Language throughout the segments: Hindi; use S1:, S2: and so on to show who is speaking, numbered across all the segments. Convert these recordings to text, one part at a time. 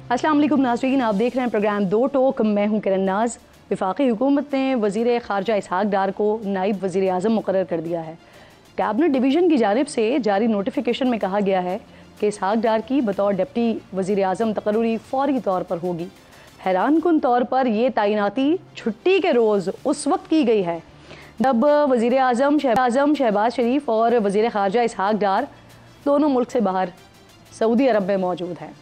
S1: अस्सलाम वालेकुम नाज़रीन, आप देख रहे हैं प्रोग्राम दो टोक। मैं हूं किरण नाज। वफाकी हुकूमत ने वज़ीर ख़ारजा इसहाक़ डार को नायब वज़ीर आज़म मुक़र्रर कर दिया है। कैबिनेट डिवीज़न की जानिब से जारी नोटिफिकेशन में कहा गया है कि इसहाक़ डार की बतौर डिप्टी वज़ीर आज़म तक़र्रुरी फ़ौरी तौर पर होगी। हैरान कुन तौर पर यह तैनाती छुट्टी के रोज़ उस वक्त की गई है जब वज़ीर आज़म शहबाज शरीफ और वज़ीर ख़ारजा इसहाक़ डार दोनों मुल्क से बाहर सऊदी अरब में मौजूद हैं।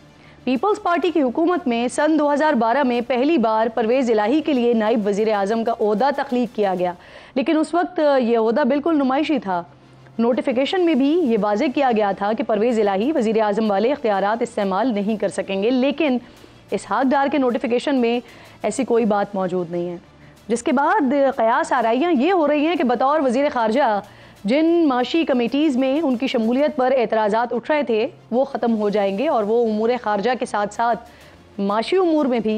S1: पीपल्स पार्टी की हुकूमत में सन 2012 में पहली बार परवेज़ इलाही के लिए नायब वज़ीर आज़म का ओहदा तख्लीक किया गया, लेकिन उस वक्त ये ओहदा बिल्कुल नुमाइशी था। नोटिफिकेशन में भी ये वाज़ेह किया गया था कि परवेज़ इलाही वज़ीर आज़म वाले इख्तियारात इस्तेमाल नहीं कर सकेंगे, लेकिन इसहाक़ डार के नोटिफिकेशन में ऐसी कोई बात मौजूद नहीं है। जिसके बाद क़यास आराइयाँ ये हो रही हैं कि बतौर वज़ीर ख़ारजा जिन माशी कमेटीज़ में उनकी शमूलियत पर एतराज़ात उठ रहे थे वो ख़त्म हो जाएंगे और वो उमूर ख़ारजा के साथ साथ माशी उमूर में भी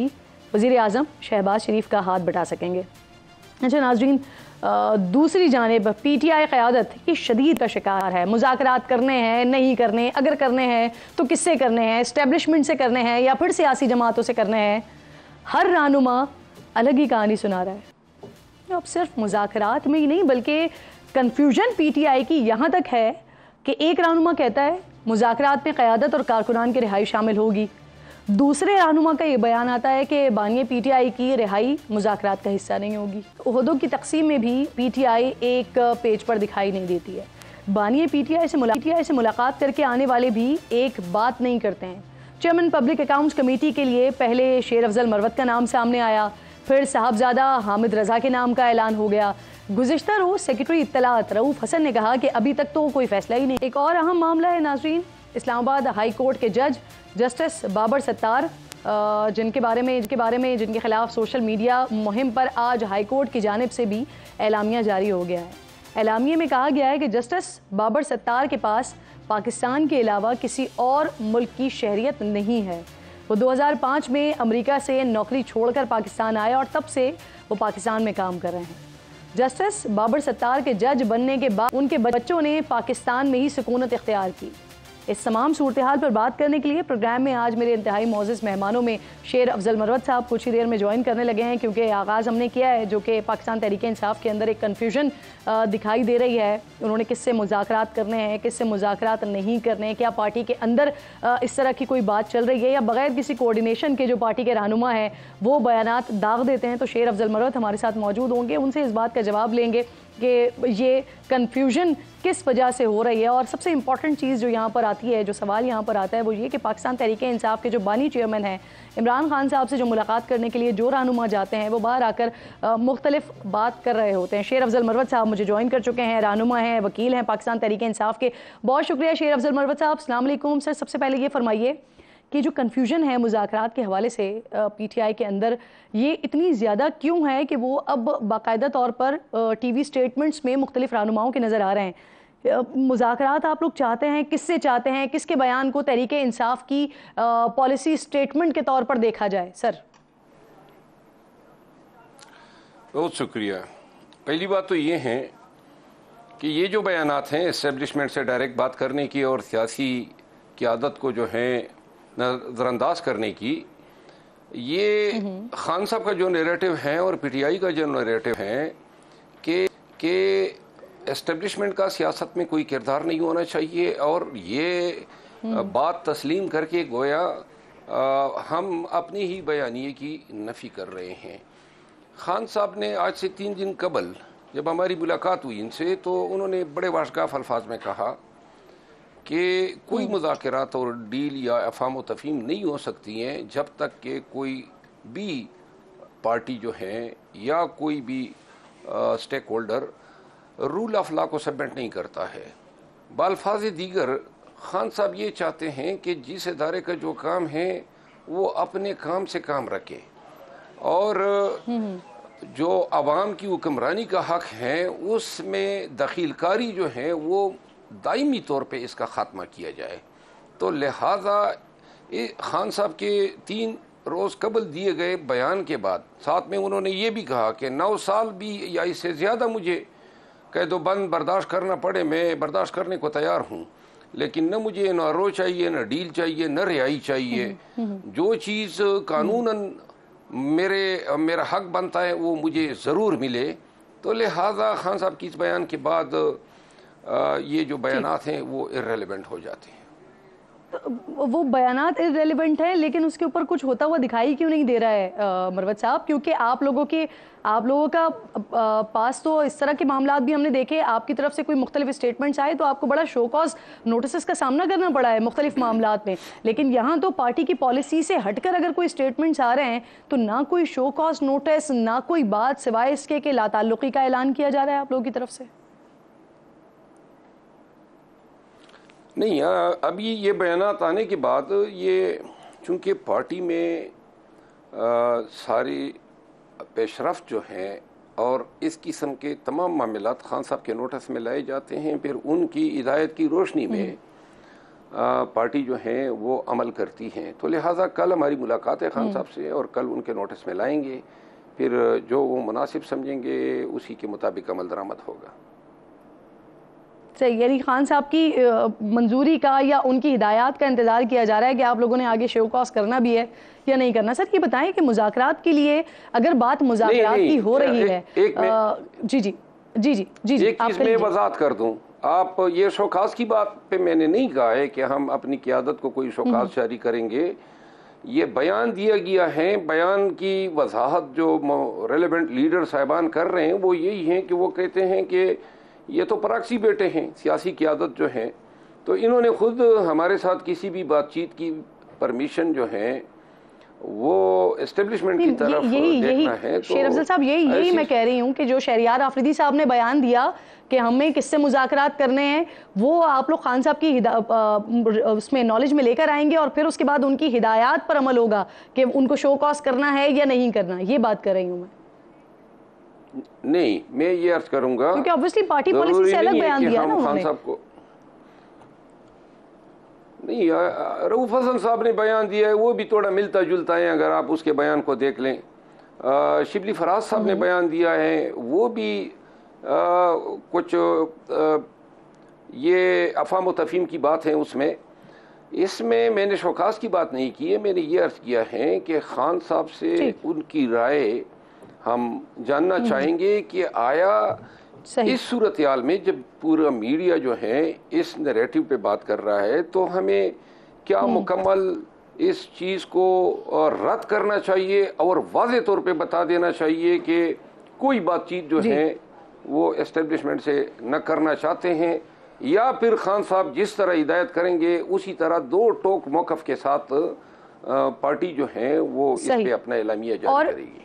S1: वज़ीर आज़म शहबाज शरीफ का हाथ बटा सकेंगे। अच्छा नाज़रीन, दूसरी जानिब PTI क़यादत की शदीद का शिकार है। मुज़ाकरात करने हैं, नहीं करने, अगर करने हैं तो किससे करने हैं, इस्टेब्लिशमेंट से करने हैं या फिर सियासी जमातों से करने हैं। हर रानुमा अलग ही कहानी सुना रहा है। अब सिर्फ मुज़ाकरात में ही नहीं बल्कि कन्फ्यूजन PTI की यहाँ तक है कि एक रहनुमा कहता है मुज़ाकरात में क़यादत और कारकुनान की रिहाई शामिल होगी, दूसरे रहनुमा का ये बयान आता है कि बानिए PTI की रिहाई मुज़ाकरात का हिस्सा नहीं होगी। ओहदों की तकसीम में भी PTI एक पेज पर दिखाई नहीं देती है। बानिए PTI से मुलाकात करके आने वाले भी एक बात नहीं करते हैं। चेयरमैन पब्लिक अकाउंट्स कमेटी के लिए पहले शेर अफजल मरवत का नाम सामने आया, फिर साहबजादा हामिद रज़ा के नाम का ऐलान हो गया। गुज़िश्ता रोज़ सेक्रेटरी इत्तलात रऊफ़ हसन ने कहा कि अभी तक तो कोई फैसला ही नहीं। एक और अहम मामला है नाज़रीन, इस्लामाबाद हाई कोर्ट के जज जस्टिस बाबर सत्तार जिनके ख़िलाफ़ सोशल मीडिया मुहिम पर आज हाई कोर्ट की जानिब से भी एलामिया जारी हो गया है। एलामिया में कहा गया है कि जस्टिस बाबर सत्तार के पास पाकिस्तान के अलावा किसी और मुल्क की शहरियत नहीं है। वो 2005 में अमेरिका से नौकरी छोड़कर पाकिस्तान आए और तब से वो पाकिस्तान में काम कर रहे हैं। जस्टिस बाबर सत्तार के जज बनने के बाद उनके बच्चों ने पाकिस्तान में ही सुकूनत इख्तियार की। इस तमाम सूरत हाल पर बात करने के लिए प्रोग्राम में आज मेरे इंतहाई मोअज़्ज़ज़ मेहमानों में शेर अफजल मरवत साहब कुछ ही देर में ज्वाइन करने लगे हैं, क्योंकि आगाज़ हमने किया है जो कि पाकिस्तान तहरीक-ए-इंसाफ़ के अंदर एक कन्फ्यूजन दिखाई दे रही है। उन्होंने किससे मुज़ाकरात करने हैं, किससे मुज़ाकरात नहीं करने, क्या पार्टी के अंदर इस तरह की कोई बात चल रही है या बग़ैर किसी कोऑर्डिनेशन के जो पार्टी के रहनुमा हैं वो बयानात दाग देते हैं। तो शेर अफजल मरवत हमारे साथ मौजूद होंगे, उनसे इस बात का जवाब लेंगे कि ये कन्फ्यूजन किस वजह से हो रही है। और सबसे इम्पॉर्टेंट चीज़ जो यहाँ पर आती है, जो सवाल यहाँ पर आता है वो ये कि पाकिस्तान तहरीक-ए-इंसाफ़ के जो बानी चेयरमैन हैं इमरान खान साहब से जो मुलाकात करने के लिए जो रहनुमा जाते हैं वो बाहर आकर मुख्तलिफ बात कर रहे होते हैं। शेर अफजल मरवत साहब मुझे ज्वाइन कर चुके हैं, रहनुमा हैं, वकील हैं पाकिस्तान तहरीक-ए-इंसाफ़ के। बहुत शुक्रिया शेर अफजल मरवत साहब। अस्सलाम वालेकुम सर। सबसे पहले ये फरमाइए कि जो कन्फ्यूजन है मुज़ाकरात के हवाले से PTI के अंदर ये इतनी ज़्यादा क्यों है कि वो अब बाकायदा तौर पर TV स्टेटमेंट्स में मुख्तलिफ रहनुमाओं के नज़र आ रहे हैं। मुज़ाकरात आप लोग चाहते हैं, किससे चाहते हैं, किसके बयान को तहरीक-ए-इंसाफ़ की पॉलिसी स्टेटमेंट के तौर पर देखा जाए? सर
S2: बहुत शुक्रिया। पहली बात तो ये है कि ये जो बयानात हैं इस्टेब्लिशमेंट से डायरेक्ट बात करने की और सियासी क़यादत को जो है नज़रअंदाज करने की, ये खान साहब का जो नैरेटिव है और PTI का जो नैरेटिव है कि एस्टेब्लिशमेंट का सियासत में कोई किरदार नहीं होना चाहिए और ये बात तस्लीम करके गोया हम अपनी ही बयानिए की नफ़ी कर रहे हैं। खान साहब ने आज से 3 दिन कबल जब हमारी मुलाकात हुई इनसे तो उन्होंने बड़े वाशगाफ अल्फाज में कहा कि कोई मुज़ाकरात और डील या अफ़ाम तफ़हीम नहीं हो सकती हैं जब तक कि कोई भी पार्टी जो है या कोई भी stakeholder rule of law को सबमिट नहीं करता है। बाल्फाज दीगर खान साहब ये चाहते हैं कि जिस इदारे का जो काम है वो अपने काम से काम रखे और जो आवाम की हुक्मरानी का हक है उसमें दखीलकारी जो है वो दायमी तौर पे इसका ख़ात्मा किया जाए। तो लिहाजा खान साहब के 3 रोज़ कबल दिए गए बयान के बाद साथ में उन्होंने ये भी कहा कि 9 साल भी या इससे ज़्यादा मुझे कैदोबंद बर्दाश्त करना पड़े, मैं बर्दाश्त करने को तैयार हूँ, लेकिन न मुझे एनआरओ चाहिए, न डील चाहिए, न रिहाई चाहिए। जो चीज़ कानूनन मेरा हक बनता है वो मुझे ज़रूर मिले। तो लिहाजा खान साहब की इस बयान के बाद ये जो बयानात हैं वो इर्रेलेवेंट हो जाते हैं।
S1: वो बयानात इररेलेवेंट है, लेकिन उसके ऊपर कुछ होता हुआ दिखाई क्यों नहीं दे रहा है मरवत साहब? क्योंकि आप लोगों का पास तो इस तरह के मामलात भी हमने देखे, आपकी तरफ से कोई मुख्तलिफ स्टेटमेंट्स आए तो आपको बड़ा शो कॉज नोटिस का सामना करना पड़ा है मुख्तलिफ मामलात में। लेकिन यहाँ तो पार्टी की पॉलिसी से हटकर अगर कोई स्टेटमेंट्स आ रहे हैं तो ना कोई शो कॉज नोटिस, ना कोई बात सिवाय इसके कि लाताल्लुकी का ऐलान किया जा रहा है आप लोगों की तरफ से।
S2: नहीं, अभी ये बयानात आने के बाद ये चूँकि पार्टी में सारी पेशरफ्त जो हैं और इस किस्म के तमाम मामलात खान साहब के नोटिस में लाए जाते हैं, फिर उनकी हिदायत की रोशनी में पार्टी जो है वो अमल करती हैं। तो लिहाजा कल हमारी मुलाकात है खान साहब से और कल उनके नोटिस में लाएंगे, फिर जो वो मुनासिब समझेंगे उसी के मुताबिक अमल दरामद होगा।
S1: सही, यानी खान साहब की मंजूरी का या उनकी हिदायत का इंतज़ार किया जा रहा है कि आप लोगों ने आगे शो कॉज करना भी है या नहीं करना। सर ये बताएं कि मुज़ाकरात के लिए अगर बात मुज़ाकरात की हो रही है, जी जी जी जी जी जी
S2: एक चीज़ मैं वजाहत कर दूं, आप ये शोकाज की बात पे मैंने नहीं कहा है कि हम अपनी क़यादत को कोई शोकाज जारी करेंगे। ये बयान दिया गया है, बयान की वजाहत जो रेलेवेंट लीडर साहिबान कर रहे हैं वो यही है कि वो कहते हैं कि ये तो प्रॉक्सी बेटे हैं, सियासी क़यादत जो हैं, तो इन्होंने खुद हमारे साथ किसी भी बातचीत की परमिशन जो है वो एस्टेब्लिशमेंट की तरफ देखना है। तो
S1: शेर अफजल साहब यही मैं कह रही हूँ कि जो शहरियार आफरीदी साहब ने बयान दिया कि हमें किससे मुज़ाकरात करने हैं, वो आप लोग खान साहब की उसमें नॉलेज में लेकर आएंगे और फिर उसके बाद उनकी हिदायत पर अमल होगा कि उनको शो कॉज करना है या नहीं करना। ये बात कर रही हूँ मैं।
S2: नहीं, मैं ये अर्ज करूंगा
S1: क्योंकि ऑब्वियसली पार्टी पॉलिसी से अलग बयान दिया ना उन्होंने। खान साहब को
S2: नहीं, रऊफ हसन साहब ने बयान दिया है वो भी थोड़ा मिलता जुलता है, अगर आप उसके बयान को देख लें। शिबली फराज साहब ने बयान दिया है वो भी कुछ ये अफाम तफहीम की बात है उसमें। इसमें मैंने शोकास की बात नहीं की है, मैंने ये अर्ज किया है कि खान साहब से उनकी राय हम जानना चाहेंगे कि आया इस सूरत हाल में जब पूरा मीडिया जो है इस नैरेटिव पे बात कर रहा है तो हमें क्या मुकम्मल इस चीज़ को रद्द करना चाहिए और वाज़े तौर पे बता देना चाहिए कि कोई बातचीत जो है वो एस्टेब्लिशमेंट से न करना चाहते हैं, या फिर खान साहब जिस तरह हिदायत करेंगे उसी तरह दो टोक मौक़िफ़ के साथ पार्टी जो है वो इस पे अपना एलामिया जारी करेगी।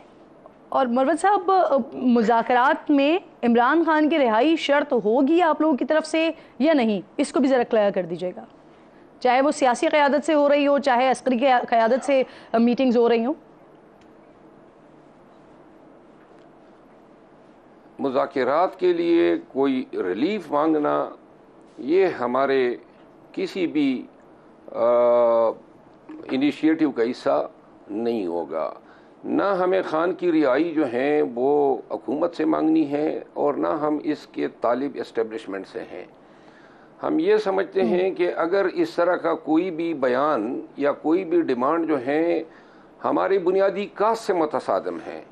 S1: और मरवत साहब, मुज़ाकरात में इमरान खान की रिहाई शर्त होगी आप लोगों की तरफ से या नहीं, इसको भी ज़रा क्लियर कर दीजिएगा, चाहे वो सियासी क़यादत से हो रही हो, चाहे अस्करी क़यादत से मीटिंग्स हो रही हो।
S2: मुज़ाकरात के लिए कोई रिलीफ मांगना ये हमारे किसी भी इनिशिएटिव का हिस्सा नहीं होगा। ना हमें खान की रिहाई जो है वो हुकूमत से मांगनी है और ना हम इसके तालिब एस्टेब्लिशमेंट से हैं। हम ये समझते हैं कि अगर इस तरह का कोई भी बयान या कोई भी डिमांड जो है हमारी बुनियादी काज से मुतसादिम है,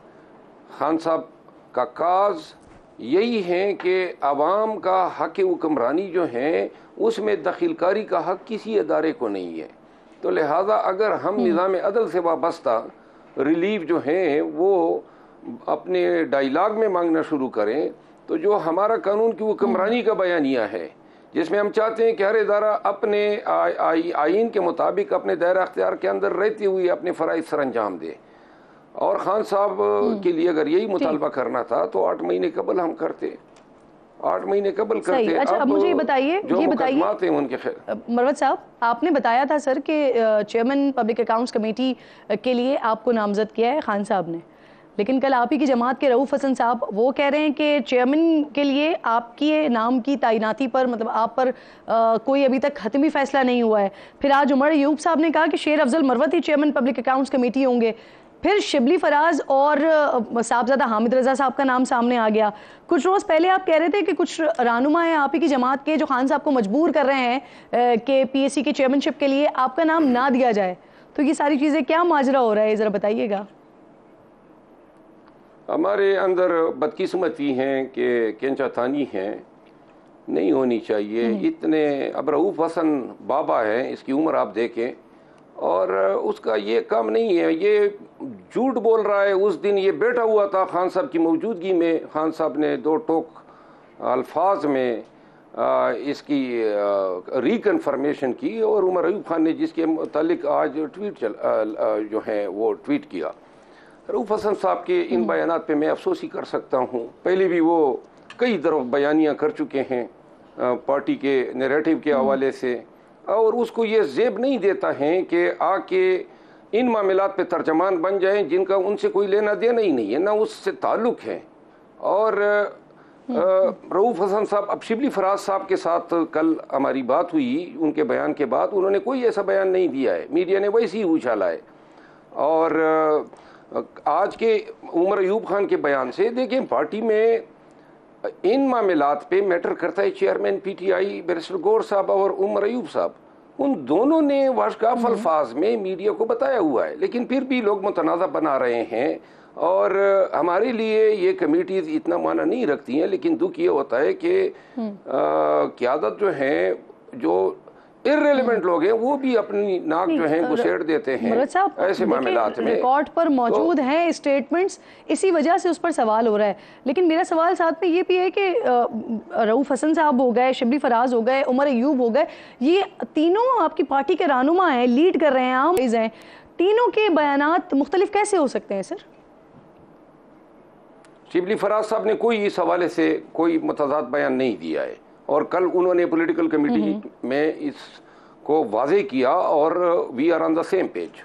S2: खान साहब का काज यही है कि आवाम का हक हुक्मरानी जो है उसमें दखलकारी का हक किसी अदारे को नहीं है। तो लिहाजा अगर हम निज़ाम अदल से वाबस्ता रिलीफ जो है वो अपने डायलॉग में मांगना शुरू करें, तो जो हमारा कानून की हुक्मरानी का बयानिया है जिसमें हम चाहते हैं कि हर इदारा अपने आइन के मुताबिक अपने दायरा अख्तियार के अंदर रहते हुए अपने फ़राइज़ सर अंजाम दे, और खान साहब के लिए अगर यही मुतालबा करना था तो 8 महीने कबल हम करते, 8 महीने कबल करते।
S1: अच्छा, अब मुझे ये बताइए
S2: उनके
S1: मरवत साहब, आपने बताया था सर कि चेयरमैन पब्लिक अकाउंट्स कमेटी के लिए आपको नामजद किया है खान साहब ने, लेकिन कल आप ही की जमात के रऊफ हसन साहब वो कह रहे हैं कि चेयरमैन के लिए आपके नाम की तैनाती पर, मतलब आप पर कोई अभी तक हतमी फैसला नहीं हुआ है। फिर आज उमर अयूब साहब ने कहा कि शेर अफजल मरवत ही चेयरमैन पब्लिक अकाउंट्स कमेटी होंगे। फिर शिबली फराज और साहबजादा हामिद रजा साहब का नाम सामने आ गया। कुछ रोज़ पहले आप कह रहे थे कि कुछ रहनुमा हैं आप ही की जमात के जो खान साहब को मजबूर कर रहे हैं कि पीएससी की चेयरमैनशिप के लिए आपका नाम ना दिया जाए। तो ये सारी चीज़ें क्या माजरा हो रहा है, ज़रा बताइएगा।
S2: हमारे अंदर बदकिस्मती हैं कि केंचा थानी हैं, नहीं होनी चाहिए। इतने अब रऊफ हसन बाबा है, इसकी उम्र आप देखें, और उसका ये काम नहीं है, ये झूठ बोल रहा है। उस दिन ये बैठा हुआ था खान साहब की मौजूदगी में, खान साहब ने दो टोक अल्फाज में इसकी रिकन्फर्मेशन की, और उमर अयूब खान ने जिसके मुतालिक आज ट्वीट जो है वो ट्वीट किया। रऊफ हसन साहब के इन बयानात पे मैं अफसोस ही कर सकता हूँ। पहले भी वो कई तरफ बयानियाँ कर चुके हैं पार्टी के नैरेटिव के हवाले से, और उसको ये जेब नहीं देता है कि आके इन मामलात पे तर्जमान बन जाएं जिनका उनसे कोई लेना देना ही नहीं है, ना उससे ताल्लुक़ है। और रऊफ हसन साहब, अब शिबली फराज साहब के साथ कल हमारी बात हुई, उनके बयान के बाद उन्होंने कोई ऐसा बयान नहीं दिया है, मीडिया ने वैसे ही उछाला है। और आज के उमर अयूब खान के बयान से देखें, पार्टी में इन मामलात पे मैटर करता है चेयरमैन पीटीआई बैरिस्टर गौर साहब और उमर अयूब साहब, उन दोनों ने वाशगाफ अल्फाज में मीडिया को बताया हुआ है, लेकिन फिर भी लोग मुतनाज़ा बना रहे हैं। और हमारे लिए ये कमेटीज इतना माना नहीं रखती हैं, लेकिन दुख ये होता है कि क़यादत जो है, जो इर्रेलेवेंट लोग हैं, वो भी अपनी नाक जो है घुसेड़ देते हैं ऐसे मामलात में।
S1: रिकॉर्ड पर मौजूद हैं स्टेटमेंट्स, इसी वजह से उस पर सवाल हो रहा है। लेकिन मेरा सवाल साथ में ये भी है कि रऊफ हसन साहब हो गए, शिबली फराज हो गए, उमर अयूब हो गए, ये तीनों आपकी पार्टी के रहनुमा हैं, लीड कर रहे हैं, आम हैं, तीनों के बयानात मुख्तलिफ कैसे हो सकते हैं सर?
S2: शिबली फराज साहब ने कोई इस हवाले से कोई मुतज़ाद बयान नहीं दिया है, और कल उन्होंने पॉलिटिकल कमेटी में इसको वाज़े किया, और we are on the same page.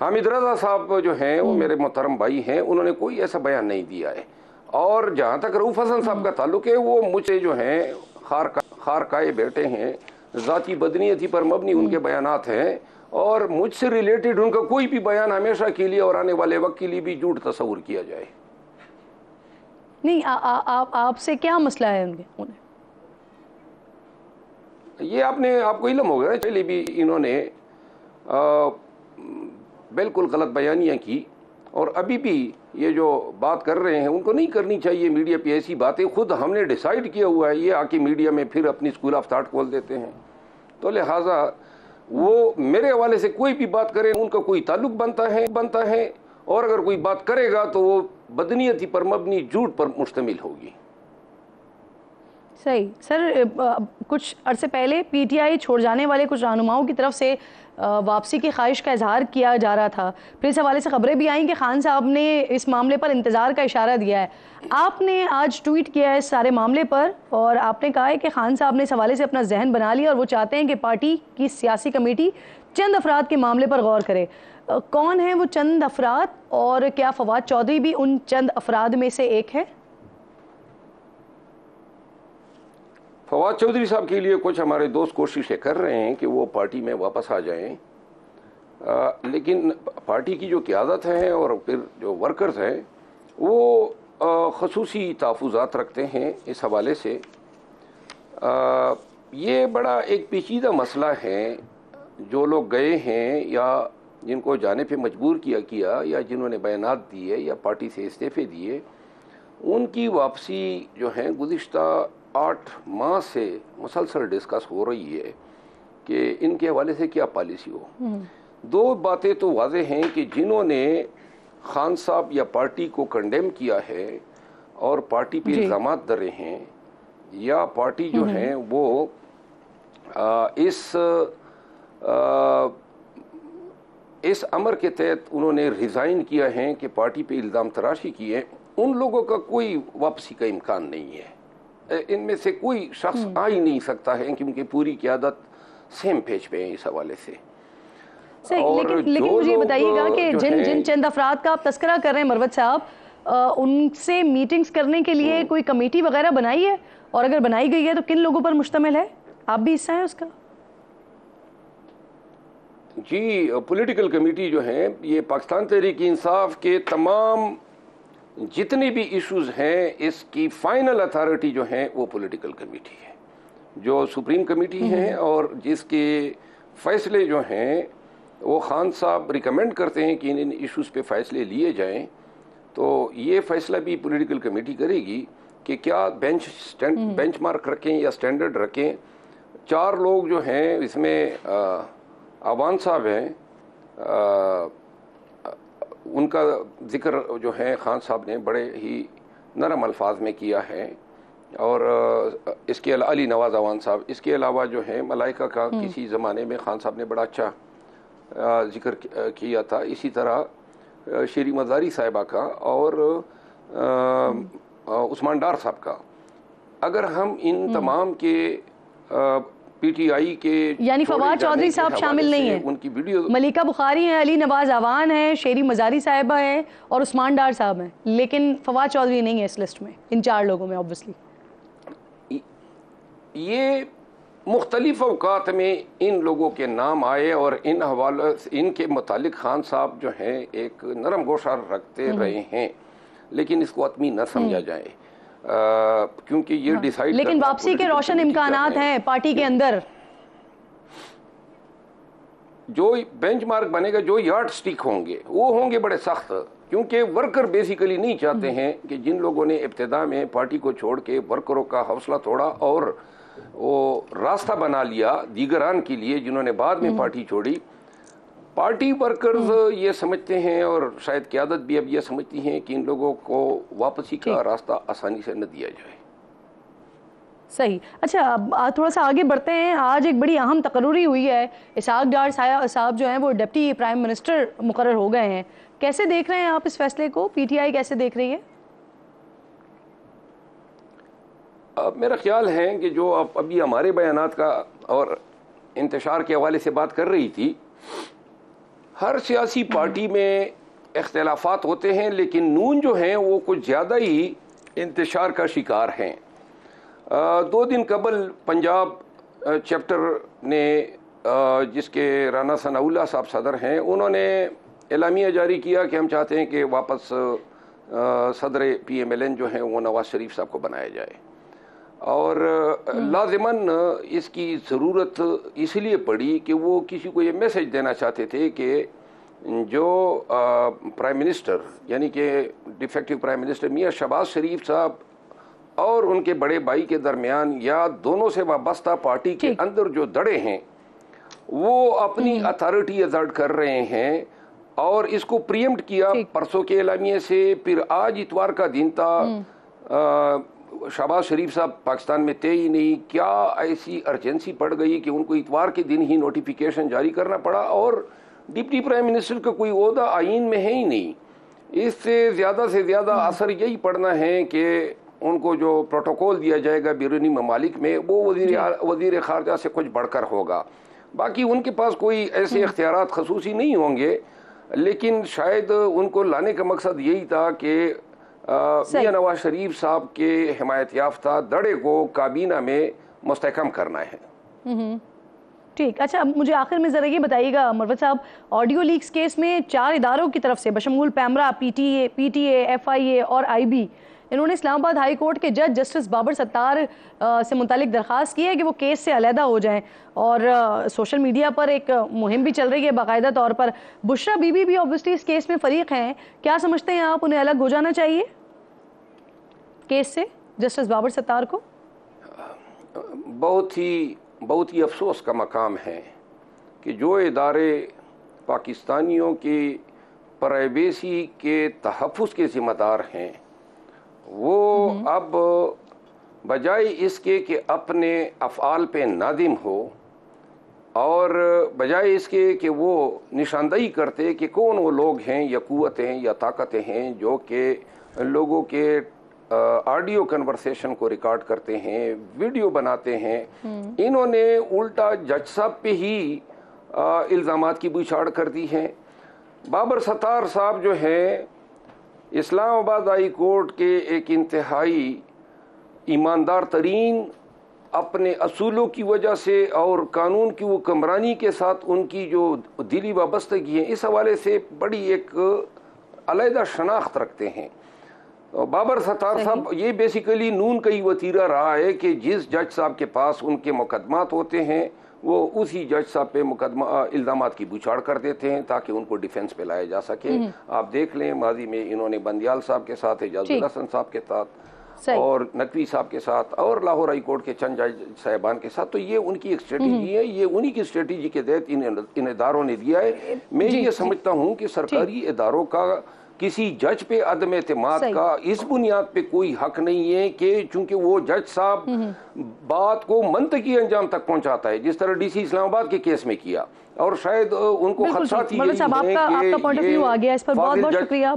S2: Hamid Raza sahab जो हैं, वो मेरे मोहतरम भाई हैं, उन्होंने कोई ऐसा बयान नहीं दिया है। और जहाँ तक रऊफ हसन साहब का ताल्लुक है, वो मुझसे जो हैं खार खाए बैठे हैं, ज़ाती बदनीयती पर मबनी उनके बयानात हैं, और मुझसे रिलेटेड उनका कोई भी बयान हमेशा के लिए और आने वाले वक्त के लिए भी झूठ तस्वुर किया जाए।
S1: नहीं, आपसे क्या मसला है उन्हें?
S2: ये आपको इल्म होगा, पहले भी इन्होंने बिल्कुल गलत बयानियाँ की, और अभी भी ये जो बात कर रहे हैं उनको नहीं करनी चाहिए मीडिया पे ऐसी बातें। खुद हमने डिसाइड किया हुआ है, ये आके मीडिया में फिर अपनी स्कूल ऑफ थॉट खोल देते हैं। तो लिहाजा वो मेरे हवाले से कोई भी बात करें, उनका कोई ताल्लुक बनता है, और अगर कोई बात करेगा तो वो बदनीयती पर मबनी झूठ पर मुश्तमिल होगी।
S1: सही सर, कुछ अरसे पहले पीटीआई छोड़ जाने वाले कुछ रहनुमाओं की तरफ से वापसी की ख्वाहिश का इजहार किया जा रहा था। फिर इस हवाले से खबरें भी आई कि खान साहब ने इस मामले पर इंतज़ार का इशारा दिया है। आपने आज ट्वीट किया है इस सारे मामले पर, और आपने कहा है कि खान साहब ने इस हवाले से अपना जहन बना लिया और वो चाहते हैं कि पार्टी की सियासी कमेटी चंद अफराद के मामले पर गौर करे। कौन है वो चंद अफराद, और क्या फवाद चौधरी भी उन चंद अफराद में से एक है?
S2: फवाद चौधरी साहब के लिए कुछ हमारे दोस्त कोशिशें कर रहे हैं कि वो पार्टी में वापस आ जाएं, लेकिन पार्टी की जो क़यादत है और फिर जो वर्कर्स हैं, वो ख़ुसूसी तहफ़्फ़ुज़ात रखते हैं इस हवाले से। ये बड़ा एक पेचीदा मसला है। जो लोग गए हैं या जिनको जाने पे मजबूर किया या जिन्होंने बयानात दिए या पार्टी से इस्तीफ़े दिए, उनकी वापसी जो है गुज़िश्ता 8 माह से मुसलसल डिस्कस हो रही है कि इनके हवाले से क्या पॉलिसी हो। दो बातें तो वाज़ेह हैं कि जिन्होंने खान साहब या पार्टी को कंडेम किया है और पार्टी पे इल्ज़ाम दर हैं, या पार्टी जो है वो इस अमर के तहत उन्होंने रिज़ाइन किया है कि पार्टी पे इल्ज़ाम तराशी किए, उन लोगों का कोई वापसी का इम्कान नहीं है। इनमें से कोई शख्स आ ही नहीं सकता है, क्योंकि पूरी क़यादत सेम पेज पे है इस हवाले से।
S1: लेकिन मुझे बताइएगा कि जिन चंद अफराद का आप तस्करा कर रहे हैं मरवत साहब, उनसे मीटिंग्स करने के लिए कोई कमेटी वगैरह बनाई है, और अगर बनाई गई है तो किन लोगों पर मुश्तमिल है? आप भी हिस्सा है उसका?
S2: जी, पॉलिटिकल कमेटी जो है ये पाकिस्तान तहरीक इंसाफ के तमाम जितने भी इश्यूज हैं इसकी फाइनल अथॉरिटी जो है वो पॉलिटिकल कमेटी है, जो सुप्रीम कमेटी है, और जिसके फैसले जो हैं वो खान साहब रिकमेंड करते हैं कि इन इश्यूज पे फैसले लिए जाएं, तो ये फैसला भी पॉलिटिकल कमेटी करेगी कि क्या बेंचमार्क रखें या स्टैंडर्ड रखें। 4 लोग जो हैं इसमें अवान साहब हैं, उनका जिक्र जो है खान साहब ने बड़े ही नरम अल्फाज में किया है, और इसके अली नवाज अवान साहब, इसके अलावा जो है मलाइका का किसी ज़माने में खान साहब ने बड़ा अच्छा जिक्र किया था, इसी तरह शेरी मज़ारी साहिबा का और उस्मान डार साहब का। अगर हम इन तमाम के पीटीआई के
S1: यानी फवाद चौधरी साहब शामिल नहीं है,
S2: उनकी वीडियो,
S1: मलिका बुखारी हैं, अली नवाज अवान है, शेरी मज़ारी साहिबा है और उस्मान डार साहब हैं, लेकिन फवाद चौधरी नहीं है इस लिस्ट में, इन 4 लोगों में। ऑब्वियसली
S2: ये मुख्तलिफ अवकात में इन लोगों के नाम आए और इन हवाले इनके मुतालिक खान साहब जो हैं एक नरम गोशा रखते रहे हैं, लेकिन इसको आदमी न समझा जाए क्योंकि ये डिसाइड,
S1: लेकिन वापसी के रोशन इम्कानात हैं पार्टी के अंदर।
S2: जो बेंचमार्क बनेगा, जो यार्ड स्टिक होंगे वो होंगे बड़े सख्त, क्योंकि वर्कर बेसिकली नहीं चाहते हैं कि जिन लोगों ने इब्तिदा में पार्टी को छोड़ के वर्करों का हौसला तोड़ा और वो रास्ता बना लिया दीगरान के लिए जिन्होंने बाद में पार्टी छोड़ी, पार्टी वर्कर्स ये समझते हैं और शायद क़यादत भी अब ये समझती हैं कि इन लोगों को वापसी का रास्ता आसानी से न दिया जाए।
S1: सही। अच्छा, अब थोड़ा सा आगे बढ़ते हैं। आज एक बड़ी अहम तकर्री हुई है, इसहाक डार साहब जो हैं वो डिप्टी प्राइम मिनिस्टर मुकर्रर हो गए हैं। कैसे देख रहे हैं आप इस फैसले को? पीटीआई कैसे देख रही है?
S2: मेरा ख्याल है कि जो आप अभी हमारे बयानात का और इंतशार के हवाले से बात कर रही थी, हर सियासी पार्टी में इख्तिलाफात होते हैं, लेकिन नून जो हैं वो कुछ ज़्यादा ही इंतशार का शिकार हैं। 2 दिन कबल पंजाब चैप्टर ने, जिसके राना सनाउल्लाह साहब सदर हैं, उन्होंने एलामिया जारी किया कि हम चाहते हैं कि वापस सदर PMLN जो हैं वो नवाज शरीफ साहब को बनाया जाए, और लाजिमन इसकी ज़रूरत इसलिए पड़ी कि वो किसी को ये मैसेज देना चाहते थे कि जो प्राइम मिनिस्टर यानी कि डिफेक्टिव प्राइम मिनिस्टर मियां शहबाज शरीफ साहब और उनके बड़े भाई के दरमियान या दोनों से वाबस्ता पार्टी के अंदर जो दड़े हैं वो अपनी अथॉरिटी एजर्ट कर रहे हैं, और इसको प्रीएम्प्ट किया परसों के एलामिये से। फिर आज इतवार का दिन था, शहबाज शरीफ साहब पाकिस्तान में थे ही नहीं, क्या ऐसी अर्जेंसी पड़ गई कि उनको इतवार के दिन ही नोटिफिकेशन जारी करना पड़ा, और डिप्टी प्राइम मिनिस्टर का कोई ओहदा आइन में है ही नहीं। इससे ज़्यादा असर यही पड़ना है कि उनको जो प्रोटोकॉल दिया जाएगा बैरूनी ममालिक में वो वज़ीर ख़ारजा से कुछ बढ़कर होगा। बाकी उनके पास कोई ऐसे इख्तियारात खसूसी नहीं होंगे, लेकिन शायद उनको लाने का मकसद यही था कि मियां नवाज शरीफ साहब के हिमायत याफ्ता दड़े को काबीना में मुस्तहकम करना है।
S1: ठीक। अच्छा, अब मुझे आखिर में ज़रा ये बताइएगा मरवत साहब, ऑडियो लीक्स केस में 4 इदारों की तरफ से बशमूल पैमरा, PTA, FIA और IB, इन्होंने इस्लामाबाद हाई कोर्ट के जज जस्टिस बाबर सत्तार से मुतालिक दरख्वास्त की है कि वो केस से अलहदा हो जाएं, और सोशल मीडिया पर एक मुहिम भी चल रही है बाकायदा तौर पर। बुशरा बीबी भी ऑब्वियसली इस केस में फ़रीक हैं, क्या समझते हैं आप, उन्हें अलग हो जाना चाहिए केस से, जस्टिस बाबर सत्तार को?
S2: बहुत ही अफसोस का मकाम है कि जो इदारे पाकिस्तानियों की प्राइवेसी के तहफ़्फ़ुज़ के ज़िम्मेदार हैं वो अब बजाय इसके कि अपने अफ़आल पे नादिम हो और बजाय इसके कि वो निशानदही करते कि कौन वो लोग हैं या क़ुव्वतें या ताकतें हैं जो कि लोगों के ऑडियो कन्वर्सेशन को रिकॉर्ड करते हैं, वीडियो बनाते हैं, इन्होंने उल्टा जज साहब पे ही इल्ज़ामात की बौछार कर दी है। बाबर सत्तार साहब जो है इस्लामाबाद हाई कोर्ट के एक इंतहाई ईमानदार तरीन अपने असूलों की वजह से और कानून की वो कमरानी के साथ उनकी जो दिली वाबस्तगी है, इस हवाले से बड़ी एक अलहदा शनाख्त रखते हैं। बाबर सत्तार साहब ये बेसिकली नून का ही वतीरा रहा है कि जिस जज साहब के पास उनके मुकदमात होते हैं वो उसी जज साहब पे मुकदमा इल्ज़ामात की बुछाड़ कर देते हैं ताकि उनको डिफेंस पे लाया जा सके। आप देख लें माजी में इन्होंने बंदियाल साहब के साथ, एजाजुल हसन साहब के साथ और नकवी साहब के साथ और लाहौर हाई कोर्ट के चंद जज साहिबान के साथ, तो ये उनकी एक स्ट्रेटजी है, ये उन्हीं की स्ट्रेटजी के तहत इन इदारों ने दिया है। मैं ये समझता हूँ कि सरकारी इदारों का किसी जज पे अदम एतमाद का इस बुनियाद पे कोई हक नहीं है कि चूंकि वो जज साहब बात को मंतकी अंजाम तक पहुंचाता है, जिस तरह डीसी इस्लामाबाद के केस में किया, और शायद उनको खदशात
S1: आपका पॉइंट ऑफ व्यू आ गया इस पर। बहुत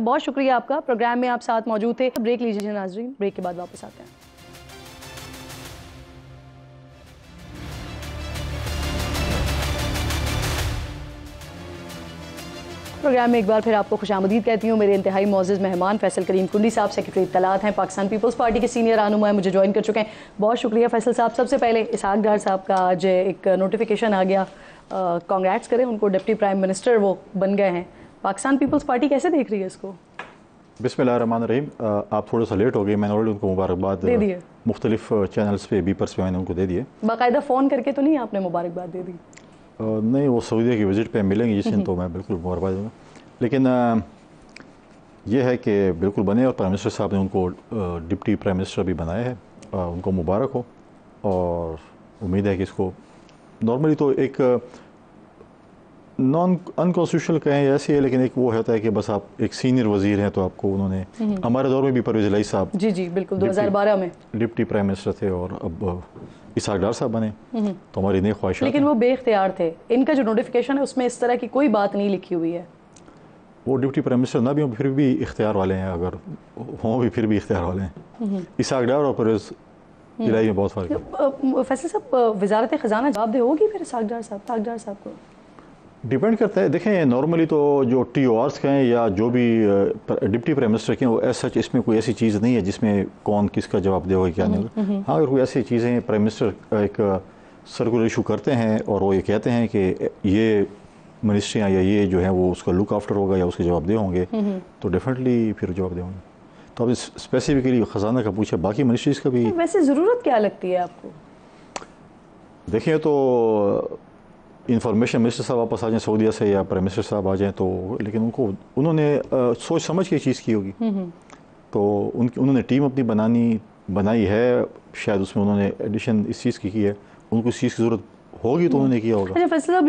S1: बहुत शुक्रिया आपका। प्रोग्राम में आप साथ मौजूद थे। ब्रेक लीजिए नाजरीन, ब्रेक के बाद वापस आते हैं। प्रोग्राम में एक बार फिर आपको खुशामदीद कहती हूँ। मेरे इंतहाई मौजूद मेहमान फैसल करीम कुंडी साहब, सेक्रेटरी इत्तलात हैं, पाकिस्तान पीपल्स पार्टी के सीनियर रहनुमा हैं, मुझे ज्वाइन कर चुके हैं। बहुत शुक्रिया फैसल साहब। सबसे पहले इसहाक डार साहब का आज एक नोटिफिकेशन आ गया, कांग्रेट्स करें उनको, डिप्टी प्राइम मिनिस्टर वो बन गए हैं। पाकिस्तान पीपल्स पार्टी कैसे देख रही है इसको?
S3: बिस्मिल्लाहिर्रहमानिर्रहीम। आप थोड़ा सा लेट हो गए, मैंने ऑलरेडी उनको मुबारकबाद दे दिए, मुख्तलिफ चैनल्स पे, बीपर्स पे मैंने उनको दे दिए।
S1: बाकायदा फ़ोन करके तो नहीं आपने मुबारकबाद दे दी?
S3: नहीं, वो सऊदीया की विजिट पे मिलेंगे जिस दिन, तो मैं बिल्कुल मुबारकबाद दूँगा। लेकिन ये है कि बिल्कुल बने, और प्राइम मिनिस्टर साहब ने उनको डिप्टी प्राइम मिनिस्टर भी बनाया है, उनको मुबारक हो। और उम्मीद है कि इसको नॉर्मली तो एक नॉन अनकॉन्स्टिट्यूशनल कहें या ऐसी है, लेकिन एक वो होता है कि बस आप एक सीनियर वजीर हैं तो आपको उन्होंने, हमारे दौर में भी परवेज़ इलाही साहब
S1: जी बिल्कुल 2012 में
S3: डिप्टी प्राइम मिनिस्टर थे, और अब इसहाक डार साहब बने, तो हमारी नई ख्वाहिश।
S1: लेकिन वो बेख्तियार थे। इनका जो नोटिफिकेशन है उसमें इस तरह की कोई बात नहीं लिखी हुई है।
S3: वो डिप्टी प्राइम मिनिस्टर ना भी हो फिर भी इख्तियार वाले हैं, अगर हों भी फिर भी इख्तियार वाले हैं। इसहाक डार और परवेज़ इलाही में बहुत फ़र्क है।
S1: फैसल साहब, वजारत ख़जाना जवाबदेह होगी फिर इसहाक डार साहब को?
S3: डिपेंड करता है। देखें, नॉर्मली तो जो TORs कहें या जो भी डिप्टी प्राइम मिनिस्टर के, वो एज सच इसमें कोई ऐसी चीज़ नहीं है जिसमें कौन किसका जवाब दे होगा क्या नहीं होगा। हाँ, अगर कोई ऐसी चीज़ें प्राइम मिनिस्टर एक सर्कुलर इशू करते हैं और वो ये कहते हैं कि ये मिनिस्ट्रियाँ या ये जो है वो उसका लुक आफ्टर होगा या उसके जवाब दे होंगे, तो डेफिनेटली फिर जवाब दे होंगे। तो अब स्पेसिफिकली ख़जाना का पूछे, बाकी मिनिस्ट्रीज़ का भी।
S1: वैसे ज़रूरत क्या लगती है आपको?
S3: देखिए, तो इंफॉर्मेशन मिनिस्टर साहब वापस आ जाएं सऊदीया से या प्राइम मिनिस्टर साहब आ जाएं, तो लेकिन उन्होंने सोच समझ के चीज़ की होगी, तो उन्होंने टीम अपनी बनाई है, शायद उसमें उन्होंने एडिशन इस चीज़ की है, उनको इस चीज़ की ज़रूरत होगी तो उन्होंने किया होगा।
S1: अच्छा फैसला,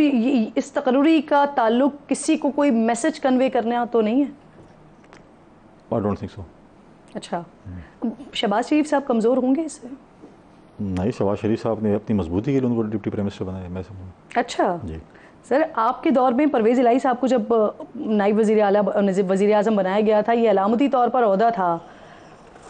S1: इस तकर्री का ताल्लुक किसी को कोई मैसेज कन्वे करने तो नहीं है?
S3: I don't think so.
S1: अच्छा, शहबाज शरीफ साहब कमज़ोर होंगे इससे?
S3: नहीं, शहबाज शरीफ साहब ने अपनी मजबूती के लिए उनको डिप्टी प्राइम मिनिस्टर बनाया, मैं समझूँ।
S1: अच्छा
S3: जी
S1: सर, आपके दौर में परवेज़ इलाही साहब को जब नायब वज़ीर आज़म बनाया गया था, ये अलामती तौर पर ओहदा था,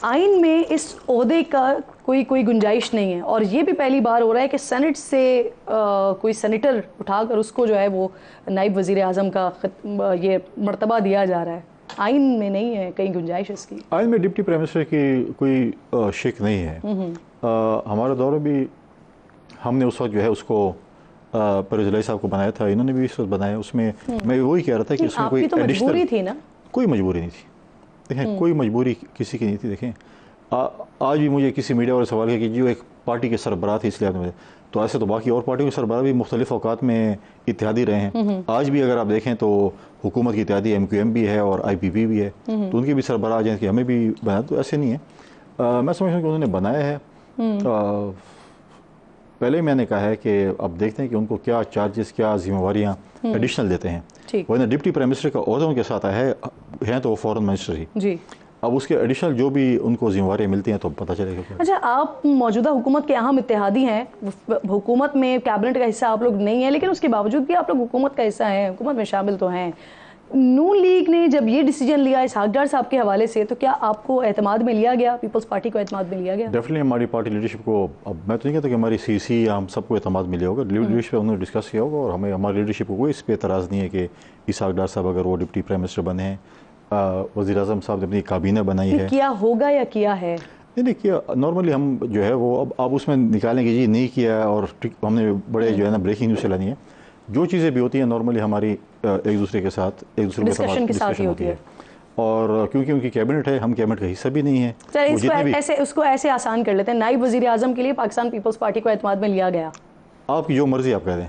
S1: आइन में इस ओहदे का कोई गुंजाइश नहीं है, और ये भी पहली बार हो रहा है कि सेनेट से कोई सेनेटर उठाकर उसको जो है वो नायब वज़ीर आज़म का ये मर्तबा दिया जा रहा है। आइन में नहीं है कहीं गुंजाइश इसकी? आइन
S3: में डिप्टी प्राइम मिनिस्टर की कोई शिक नहीं है। हमारे दौर में भी हमने उस वक्त जो है उसको परवेज़ इलाही साहब को बनाया था, इन्होंने भी इस वक्त बनाया। उसमें मैं वही कह रहा था कि उसमें कोई
S1: मजबूरी थी ना?
S3: कोई मजबूरी नहीं थी। देखें, कोई मजबूरी किसी की नहीं थी। देखें, आज भी मुझे किसी मीडिया वाले सवाल किया कि जो एक पार्टी के सरबराह थे इसलिए आपने, तो ऐसे तो बाकी और पार्टियों के सरबराह भी मुख्तलिफ औकात में इत्तेहादी रहे हैं। आज भी अगर आप देखें तो हुकूमत की इत्तेहादी MQM भी है और IPP भी है, तो उनके भी सरबराह जाए कि हमें भी बनाया, तो ऐसे नहीं है। मैं समझता हूँ कि उन्होंने बनाया है। पहले मैंने कहा है कि अब देखते हैं कि उनको क्या चार्जेस, क्या जिम्मेवारियाँ एडिशनल देते हैं। वरना डिप्टी प्राइम मिनिस्टर का ओहदा उनके साथ आया है तो वो फॉरेन मिनिस्टर ही जी। अब उसके एडिशनल जो भी उनको जिम्मेवारियाँ मिलती हैं तो पता चलेगा।
S1: अच्छा, आप मौजूदा हुकूमत के अहम इत्तेहादी हैं, हुकूमत में कैबिनेट का हिस्सा आप लोग नहीं है, लेकिन उसके बावजूद भी आप लोग हुकूमत का हिस्सा हैं, हुकूमत में शामिल तो हैं। नून लीग ने जब ये डिसीजन लिया इसहाक डार साहब के हवाले से, तो क्या आपको एतमाद में लिया गया, पीपल्स पार्टी को एतमाद में लिया गया?
S3: डेफिनेटली हमारी पार्टी लीडरशिप को, अब मैं तो नहीं कहता कि हमारी CC या हम सबको एतमाद मिला होगा, लीडरशिप पे उन्होंने डिस्कस किया होगा, और हमें हमारी लीडरशिप को कोई इस पर एतराज़ नहीं है कि इसहाक डार साहब अगर वो डिप्टी प्राइम मिनिस्टर बने हैं। वज़ीर आज़म साहब ने अपनी काबीना बनाई है।
S1: किया होगा या किया है?
S3: नहीं देखिए, नॉर्मली हम जो है वो अब आप उसमें निकालेंगे जी नहीं किया और हमने बड़े जो है ना ब्रेकिंग न्यूज़ चलानी है। जो चीज़ें भी होती हैं नॉर्मली हमारी एक दूसरे के साथ
S1: डिस्कशन के साथ होती है।
S3: और क्योंकि उनकी कैबिनेट है, हम कैबिनेट का हिस्सा भी नहीं है।
S1: चलिए उसको ऐसे आसान कर लेते हैं, नायब वज़ीर आज़म के लिए पाकिस्तान पीपल्स पार्टी को एतमाद में लिया गया।
S3: आपकी जो मर्जी आप कह दें,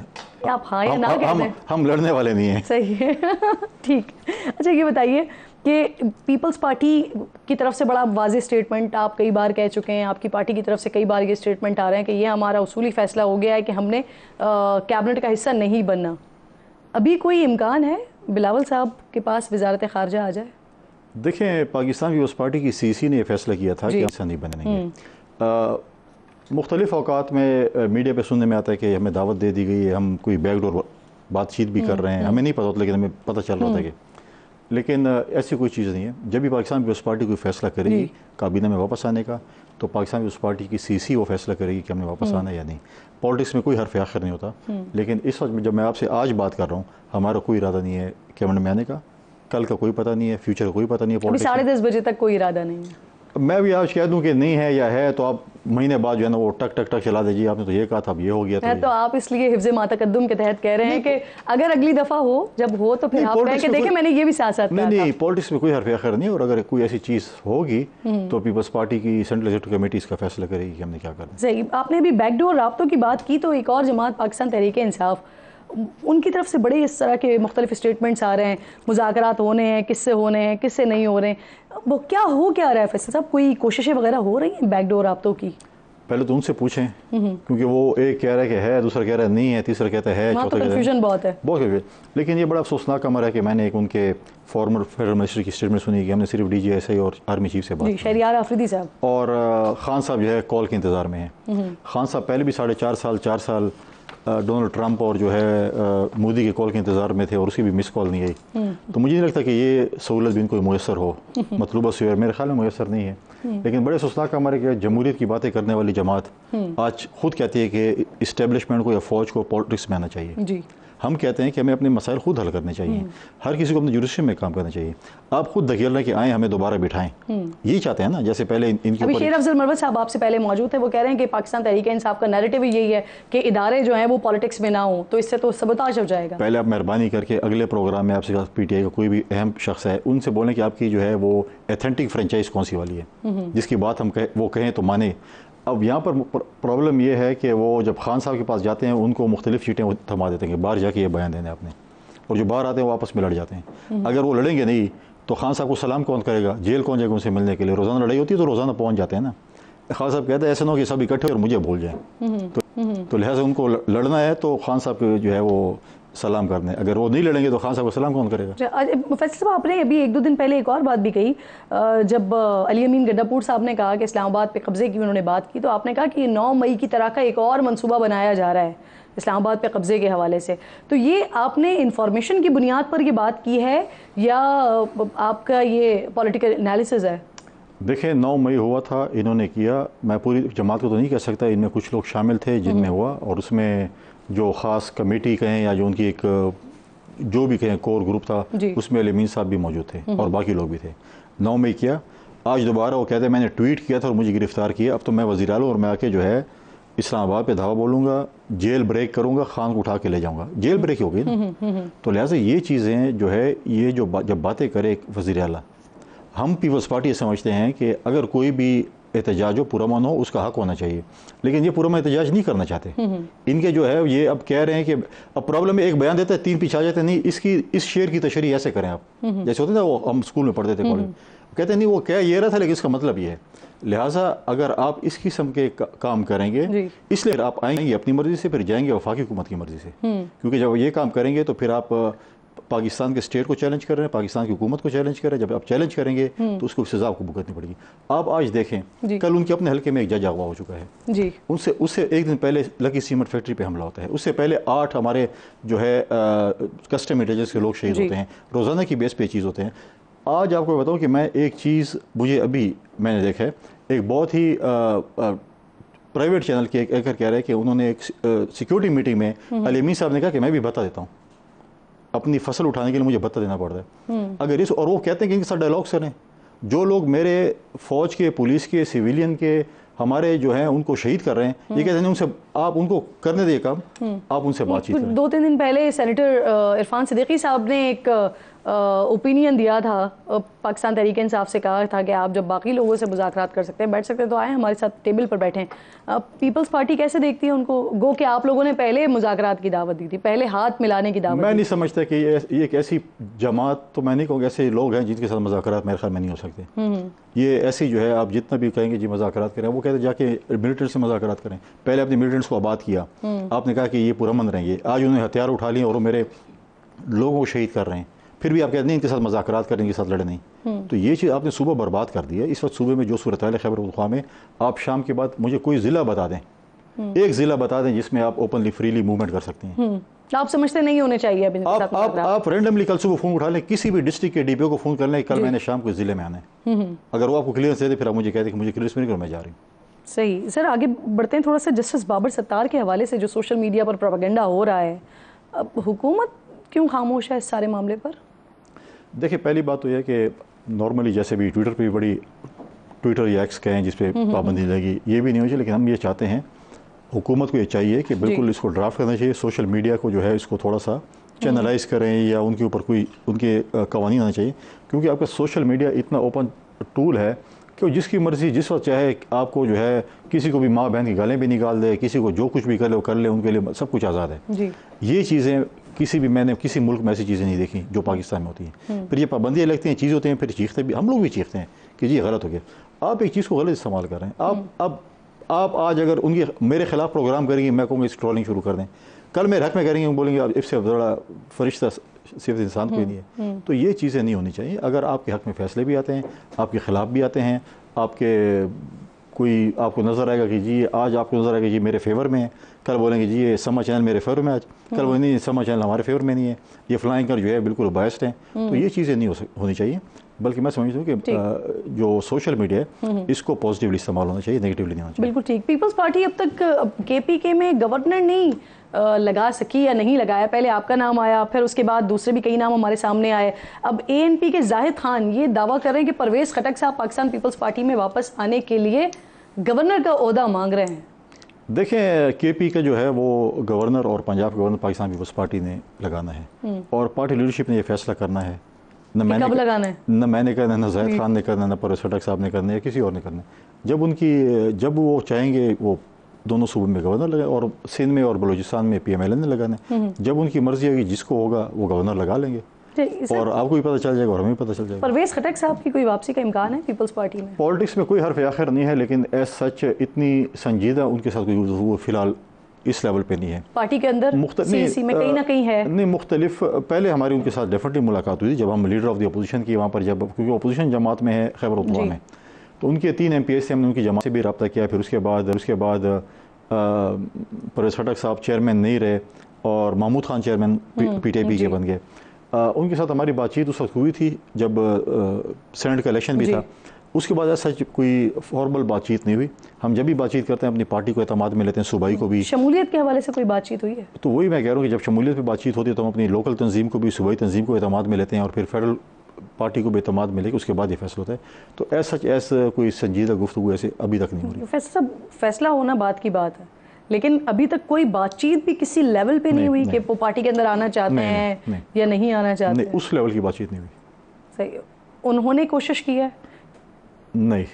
S1: आप हाँ या ना कह दें,
S3: हम लड़ने वाले नहीं हैं।
S1: सही है ठीक। अच्छा ये बताइए कि पीपल्स पार्टी की तरफ से बड़ा वाज़ेह स्टेटमेंट आप कई बार कह चुके हैं, आपकी पार्टी की तरफ से कई बार ये स्टेटमेंट आ रहे हैं कि ये हमारा उसूली फ़ैसला हो गया है कि हमने कैबिनेट का हिस्सा नहीं बनना। अभी कोई इम्कान है बिलावल साहब के पास वज़ारत ख़ारजा आ जाए?
S3: देखें, पाकिस्तान पीपल्स पार्टी की सीसी ने यह फैसला किया था कि हिस्सा नहीं बनेंगे। मुख्तलिफ औकात में मीडिया पे सुनने में आता है कि हमें दावत दे दी गई है, हम कोई बैकडोर बातचीत भी कर रहे हैं, हमें नहीं पता होता लेकिन हमें पता चल रहा था कि, लेकिन ऐसी कोई चीज़ नहीं है। जब भी पाकिस्तान पीपल्स पार्टी कोई फैसला करेगी काबीना में वापस आने का, तो पाकिस्तान पीपल्स पार्टी की सीसी वो फैसला करेगी कि हमने वापस आना है या नहीं। पॉलिटिक्स में कोई हरफ आखिर नहीं होता, लेकिन इस वक्त जब मैं आपसे आज बात कर रहा हूँ, हमारा कोई इरादा नहीं है कैबिनेट में आने का। कल का कोई पता नहीं है, फ्यूचर का कोई पता नहीं है।
S1: 10:30 बजे तक कोई इरादा नहीं है।
S3: मैं भी आज कह दूं कि नहीं है या है तो आप महीने बाद जो है ना वो टक टक टक चला दीजिए, आपने तो ये कहा था, अब ये हो गया था।
S1: तो आप इसलिए हिफ्ज़े मातकद्दुम के तहत कह रहे हैं कि अगर अगली दफ़ा हो, जब हो तो फिर आप कहें कि देखिए मैंने ये भी साथ
S3: नहीं, पॉलिटिक्स में कोई हरफ आखिर नहीं है। और अगर कोई ऐसी चीज़ होगी तो पीपल्स पार्टी की सेंट्रल एग्जीक्यूटिव कमेटी इसका फैसला करेगी कि हमने क्या करना।
S1: सही। आपने अभी बैकडोर राब्तों की बात की, तो एक और जमात पाकिस्तान तहरीक इंसाफ, उनकी तरफ से बड़े इस तरह के मुख्तलिफ स्टेटमेंट्स आ रहे हैं, मुज़ाकरात होने हैं, किससे होने हैं, किससे नहीं हो रहे हैं। वो क्या रहा है फैसला साहब? कोई कोशिशें वगैरह हो रही हैं बैकडोर राब्तों की?
S3: पहले तो उनसे पूछें, क्योंकि वो एक कह रहा है कि है, दूसरा कह रहा है नहीं है, तीसरा कहता है,
S1: चौथा कंफ्यूजन बहुत है, बहुत
S3: कंफ्यूजन। लेकिन ये बड़ा अफसोसनाक अमर है कि मैंने एक उनके फॉर्मर फेडरल मिनिस्टर की स्टेटमेंट सुनी कि हमने सिर्फ DGSI और आर्मी चीफ से बात की,
S1: शहरियार आफरीदी साहब,
S3: और खान साहब जो है कॉल के इंतज़ार में हैं। खान साहब पहले भी 4.5 साल डोनाल्ड ट्रंप और जो है मोदी के कॉल के इंतज़ार में थे और उसकी भी मिस कॉल नहीं आई। तो मुझे नहीं लगता कि ये सहूलत भी इनको मुयसर हो, मतलूबा से मेरे ख्याल में मुयसर नहीं है। लेकिन बड़े अफसोसनाक का हमारे जमहूरियत की बातें करने वाली जमात आज खुद कहती है कि इस्टेब्लिशमेंट को या फौज को पॉलिटिक्स में आना चाहिए जी। हम कहते हैं कि हमें अपने मसाइल खुद हल करने चाहिए, हर किसी को अपने जुरिस्डिक्शन में काम करना चाहिए। आप खुद धकेल रहे हैं कि आए हमें दोबारा बिठाएं, यही चाहते हैं ना। जैसे पहले इनके
S1: ऊपर शेर अफजल मरवत साहब आपसे पहले मौजूद थे, वो कह रहे हैं कि पाकिस्तान तहरीक इंसाफ का नैरेटिव यही है कि इदारे जो हैं वो पॉलिटिक्स में ना हो, तो इससे तो सबोताज हो जाएगा।
S3: पहले आप मेहरबानी करके अगले प्रोग्राम में आपसे PTI का कोई भी अहम शख्स है, उनसे बोलें कि आपकी जो है वो एथेंटिक फ्रेंचाइज कौन सी वाली है, जिसकी बात हम वो कहें तो माने। अब यहाँ पर प्रॉब्लम ये है कि वो जब खान साहब के पास जाते हैं उनको मुख्तलिफ सीटें थमा देते हैं कि बाहर जाके ये बयान देने आपने, और जो बाहर आते हैं वो आपस में लड़ जाते हैं। अगर वो लड़ेंगे नहीं तो खान साहब को सलाम कौन करेगा, जेल कौन जाएगा उनसे मिलने के लिए? रोज़ाना लड़ाई होती है तो रोज़ाना पहुँच जाते हैं ना। खान साहब कहते हैं ऐसा ना हो कि सब इकट्ठे और मुझे भूल जाएँ, तो लिहाजा उनको लड़ना है तो खान साहब के जो है वो सलाम करने, अगर वो नहीं लड़ेंगे तो खान साहब को सलाम कौन करेगा?
S1: फैसल साहब, आपने अभी 1-2 दिन पहले एक और बात भी कही, जब अली अमीन गड्डापुर साहब ने कहा कि इस्लामाबाद पे कब्जे की उन्होंने बात की, तो आपने कहा कि 9 मई की तरह का एक और मंसूबा बनाया जा रहा है इस्लामाबाद पे कब्जे के हवाले से। तो ये आपने इंफॉर्मेशन की बुनियाद पर ये बात की है या आपका ये पॉलिटिकल एनालिसिस है?
S3: देखें, 9 मई हुआ था, इन्होंने किया, मैं पूरी जमात को तो नहीं कह सकता, इनमें कुछ लोग शामिल थे जिनमें हुआ, और उसमें जो ख़ास कमेटी कहें या जो उनकी एक जो भी कहें कोर ग्रुप था, उसमें अली अमीन साहब भी मौजूद थे और बाकी लोग भी थे। 9 मई किया, आज दोबारा वो कहते हैं मैंने ट्वीट किया था और मुझे गिरफ्तार किया, अब तो मैं वज़ीर आला और मैं आके जो है इस्लामाबाद पे धावा बोलूँगा, जेल ब्रेक करूँगा, खान को उठा के ले जाऊँगा। जेल ब्रेक हो गई ना। तो लिहाजा ये चीज़ें जो है, ये जो जब बातें करे वज़ीर आला, हम पीपल्स पार्टी समझते हैं कि अगर कोई भी एहतजाज हो, पुरअमन हो, उसका हक होना चाहिए, लेकिन ये पुरअमन एहतजाज नहीं करना चाहते। इनके जो है ये अब कह रहे हैं कि अब प्रॉब्लम में एक बयान देता है 3 पीछे आ जाते हैं, नहीं इस शेर की तशरीह ऐसे करें आप, जैसे होते ना वो हम स्कूल में पढ़ते थे कॉलेज में, कहते हैं नहीं वो कह ये रहा था लेकिन इसका मतलब ये है। लिहाजा अगर आप इस किस्म के काम करेंगे, इसलिए आप आएंगे अपनी मर्जी से, फिर जाएंगे वफाकी हुकूमत की मर्जी से, क्योंकि जब ये काम करेंगे तो फिर आप पाकिस्तान के स्टेट को चैलेंज कर रहे हैं, पाकिस्तान की हुकूमत को चैलेंज कर रहे हैं। जब आप चैलेंज करेंगे तो उसको सजा आपको भुगतनी पड़ेगी। आप आज देखें, कल उनके अपने हल्के में एक जज अगवा हो चुका है जी। उससे एक दिन पहले लकी सीमेंट फैक्ट्री पे हमला होता है, उससे पहले 8 हमारे जो है कस्टम इंटेलिजेंस के लोग शहीद होते हैं, रोज़ाना की बेस पे चीज़ होते हैं। आज आपको बताऊँ कि मैं एक चीज़ मुझे अभी मैंने देखा है, एक बहुत ही प्राइवेट चैनल के एक एंकर कह रहे हैं कि उन्होंने एक सिक्योरिटी मीटिंग में अली अमीन साहब ने कहा कि मैं भी भत्ता देता हूँ, अपनी फसल उठाने के लिए मुझे भत्ता देना पड़ता है। अगर इस और वो कहते हैं कि इनके साथ डायलॉग करें, जो लोग मेरे फ़ौज के, पुलिस के, सिविलियन के, हमारे जो हैं उनको शहीद कर रहे हैं, ये कहते हैं उनसे आप उनको करने दें काम, आप उनसे बातचीत करें।
S1: 2-3 दिन पहले सेनेटर इरफान सिद्दीकी साहब ने एक ओपिनियन दिया था, पाकिस्तान तहरीक इंसाफ से कहा था कि आप जब बाकी लोगों से मुज़ाकरात कर सकते हैं, बैठ सकते हैं, तो आए हमारे साथ टेबल पर बैठें। पीपल्स पार्टी कैसे देखती है उनको? गो कि आप लोगों ने पहले मुज़ाकरात की दावत दी थी, पहले हाथ मिलाने की दावत।
S3: मैं नहीं समझता कि ये एक ऐसी जमात, तो मैं नहीं कहूँगा ऐसे लोग हैं जिनके साथ मुज़ाकरात मेरे ख्याल में नहीं हो सकते। ये ऐसी जो है, आप जितना भी कहेंगे जी मुज़ाकरात करें, वो कहते जाके मिलिटेंट से मुज़ाकरात करें। पहले अपने मिलिटेंट्स को आबाद किया, आपने कहा कि ये पुरअमन रहेंगे, आज उन्होंने हथियार उठा लिए और मेरे लोगों को शहीद कर रहे हैं, फिर भी आप कहते हैं इनके साथ मुज़ाकरात करें, इनके साथ लड़े नहीं। तो ये चीज़ आपने सुबह बर्बाद कर दी है। इस वक्त सुबह में जो सूरत है खैबर पख्तूनख्वा में, आप शाम के बाद मुझे कोई ज़िला बता दें, एक ज़िला बता दें जिसमें आप ओपनली फ्रीली मूवमेंट कर सकते हैं।
S1: आप समझते नहीं होने चाहिए अभी?
S3: आप रैंडमली कल सुबह फ़ोन उठा लें, किसी भी डिस्ट्रिक्ट के डीपीओ को फ़ोन कर लें, कल मैंने शाम को ज़िले में आना है, अगर वो आपको क्लियरनेस दे दे, फिर आप मुझे कह दें कि मुझे क्लियरेंस मिल गया, मैं जा रही हूँ।
S1: सही सर, आगे बढ़ते हैं थोड़ा सा। जस्टिस बाबर सत्तार के हवाले से जो सोशल मीडिया पर प्रोपेगेंडा हो रहा है, अब हुकूमत क्यों खामोश है इस सारे मामले पर?
S3: देखिए, पहली बात तो यह है कि नॉर्मली जैसे भी ट्विटर पे भी बड़ी, ट्विटर या एक्स कहें जिस पे पाबंदी लगी, ये भी नहीं होनी चाहिए, लेकिन हम ये चाहते हैं, हुकूमत को ये चाहिए कि बिल्कुल इसको ड्राफ्ट करना चाहिए। सोशल मीडिया को जो है इसको थोड़ा सा चैनलाइज करें या उनके ऊपर कोई उनके कवानीन आना चाहिए, क्योंकि आपका सोशल मीडिया इतना ओपन टूल है कि जिसकी मर्ज़ी जिस वक्त चाहे आपको जो है किसी को भी माँ बहन की गालें भी निकाल दे, किसी को जो कुछ भी कर ले वो कर ले, उनके लिए सब कुछ आज़ाद है जी। ये चीज़ें मैंने किसी मुल्क में ऐसी चीज़ें नहीं देखी जो पाकिस्तान में होती हैं। फिर ये पाबंदियाँ लगती हैं, चीज़ें होती हैं, फिर चीखते भी, हम लोग भी चीखते हैं कि जी गलत हो गया। आप एक चीज़ को गलत इस्तेमाल कर रहे हैं। आप आज अगर उनके मेरे खिलाफ प्रोग्राम करेंगे, मैं कहूँगा इस ट्रोलिंग शुरू कर दें, कल मेरे हक में करेंगे, बोलेंगे अब इससे बड़ा फरिश्ता सिर्फ इंसान कोई नहीं है। तो ये चीज़ें नहीं होनी चाहिए। अगर आपके हक में फ़ैसले भी आते हैं, आपके ख़िलाफ़ भी आते हैं, आपको नज़र आएगा कि जी आज आपको नज़र आएगा जी मेरे फेवर में है, कल बोलेंगे जी ये समा चैनल मेरे फेवर में, आज कल बोलेंगे नहीं समा चैनल हमारे फेवर में नहीं है, ये फ्लाइंग एंकर जो है बिल्कुल बायस्ड है। तो ये चीज़ें नहीं होनी चाहिए, बल्कि मैं समझता हूँ कि जो सोशल मीडिया है इसको पॉजिटिवली इस्तेमाल होना चाहिए, नेगेटिवली नहीं होना चाहिए।
S1: बिल्कुल ठीक। पीपल्स पार्टी अब तक केपीके में गवर्नर नहीं लगा सकी या नहीं लगाया। पहले आपका नाम आया, फिर उसके बाद दूसरे भी कई नाम हमारे सामने आए। अब एएनपी के जाहिद खान ये दावा कर रहे हैं कि परवेज़ खटक साहब पाकिस्तान पीपल्स पार्टी में वापस आने के लिए गवर्नर का ओहदा मांग रहे हैं।
S3: देखें, केपी का जो है वो गवर्नर और पंजाब के गवर्नर पाकिस्तान पीपल्स पार्टी ने लगाना है और पार्टी लीडरशिप ने ये फैसला करना है। न मैंने करना है, न जाहिद खान ने करना है, न परवेज़ खटक साहब ने करना है, किसी और ने करना है। जब वो चाहेंगे वो दोनों सूबे में गवर्नर लगाए, और सिंध में और बलूचिस्तान में PMLN ने लगाना है। जब उनकी मर्जी होगी जिसको होगा वो गवर्नर लगा लेंगे, और आपको भी पता चल जाएगा और हमें भी पता चल जाएगा।
S1: परवेज़ खटक साहब की कोई वापसी का इम्कान है पीपल्स पार्टी में?
S3: पॉलिटिक्स में कोई हर्फ आखिर नहीं है, लेकिन एज सच इतनी संजीदा उनके साथ कोई वो फिलहाल इस लेवल पे नहीं है।
S1: पार्टी के अंदर सीसी में कहीं ना कहीं है
S3: नहीं, मुख्तलिफ। पहले हमारी उनके साथ डेफिनेटली मुलाकात हुई थी जब हम लीडर ऑफ द अपोजिशन की वहाँ पर, जब क्योंकि अपोजिशन जमात में है खैबर पख्तूनख्वा में, तो उनके 3 MPs से हमने उनकी जमात से भी रब्ता किया। फिर उसके बाद परवेज़ खटक साहब चेयरमैन नहीं रहे और महमूद खान चेयरमैन PTIP के बन गए। उनके साथ हमारी बातचीत उस वक्त हुई थी जब सेनेट का इलेक्शन भी था। उसके बाद ऐसा कोई फॉर्मल बातचीत नहीं हुई। हम जब भी बातचीत करते हैं अपनी पार्टी को एतमाद में लेते हैं, सूबाई को भी।
S1: शमूलियत के हवाले से कोई बातचीत हुई है? तो
S3: वही मैं कह रहा हूँ कि जब शमूलियत पर बातचीत होती है तो हम अपनी लोकल तंजीम को भी, सूबाई तंजीम को एतमाद में लेते हैं और फिर फेडरल पार्टी को भी एतमाद में लेकर उसके बाद ये फैसला होता है। तो ऐसा कोई संजीदा गुफ्तगू ऐसे अभी तक नहीं हो रही।
S1: फैसला होना बात की बात है, लेकिन अभी तक कोई बातचीत भी किसी लेवल पे नहीं हुई कि वो पार्टी के अंदर आना चाहते हैं या नहीं आना चाहते?
S3: नहीं, उस लेवल की बातचीत नहीं हुई।
S1: सही। उन्होंने कोशिश की है?
S3: नहीं,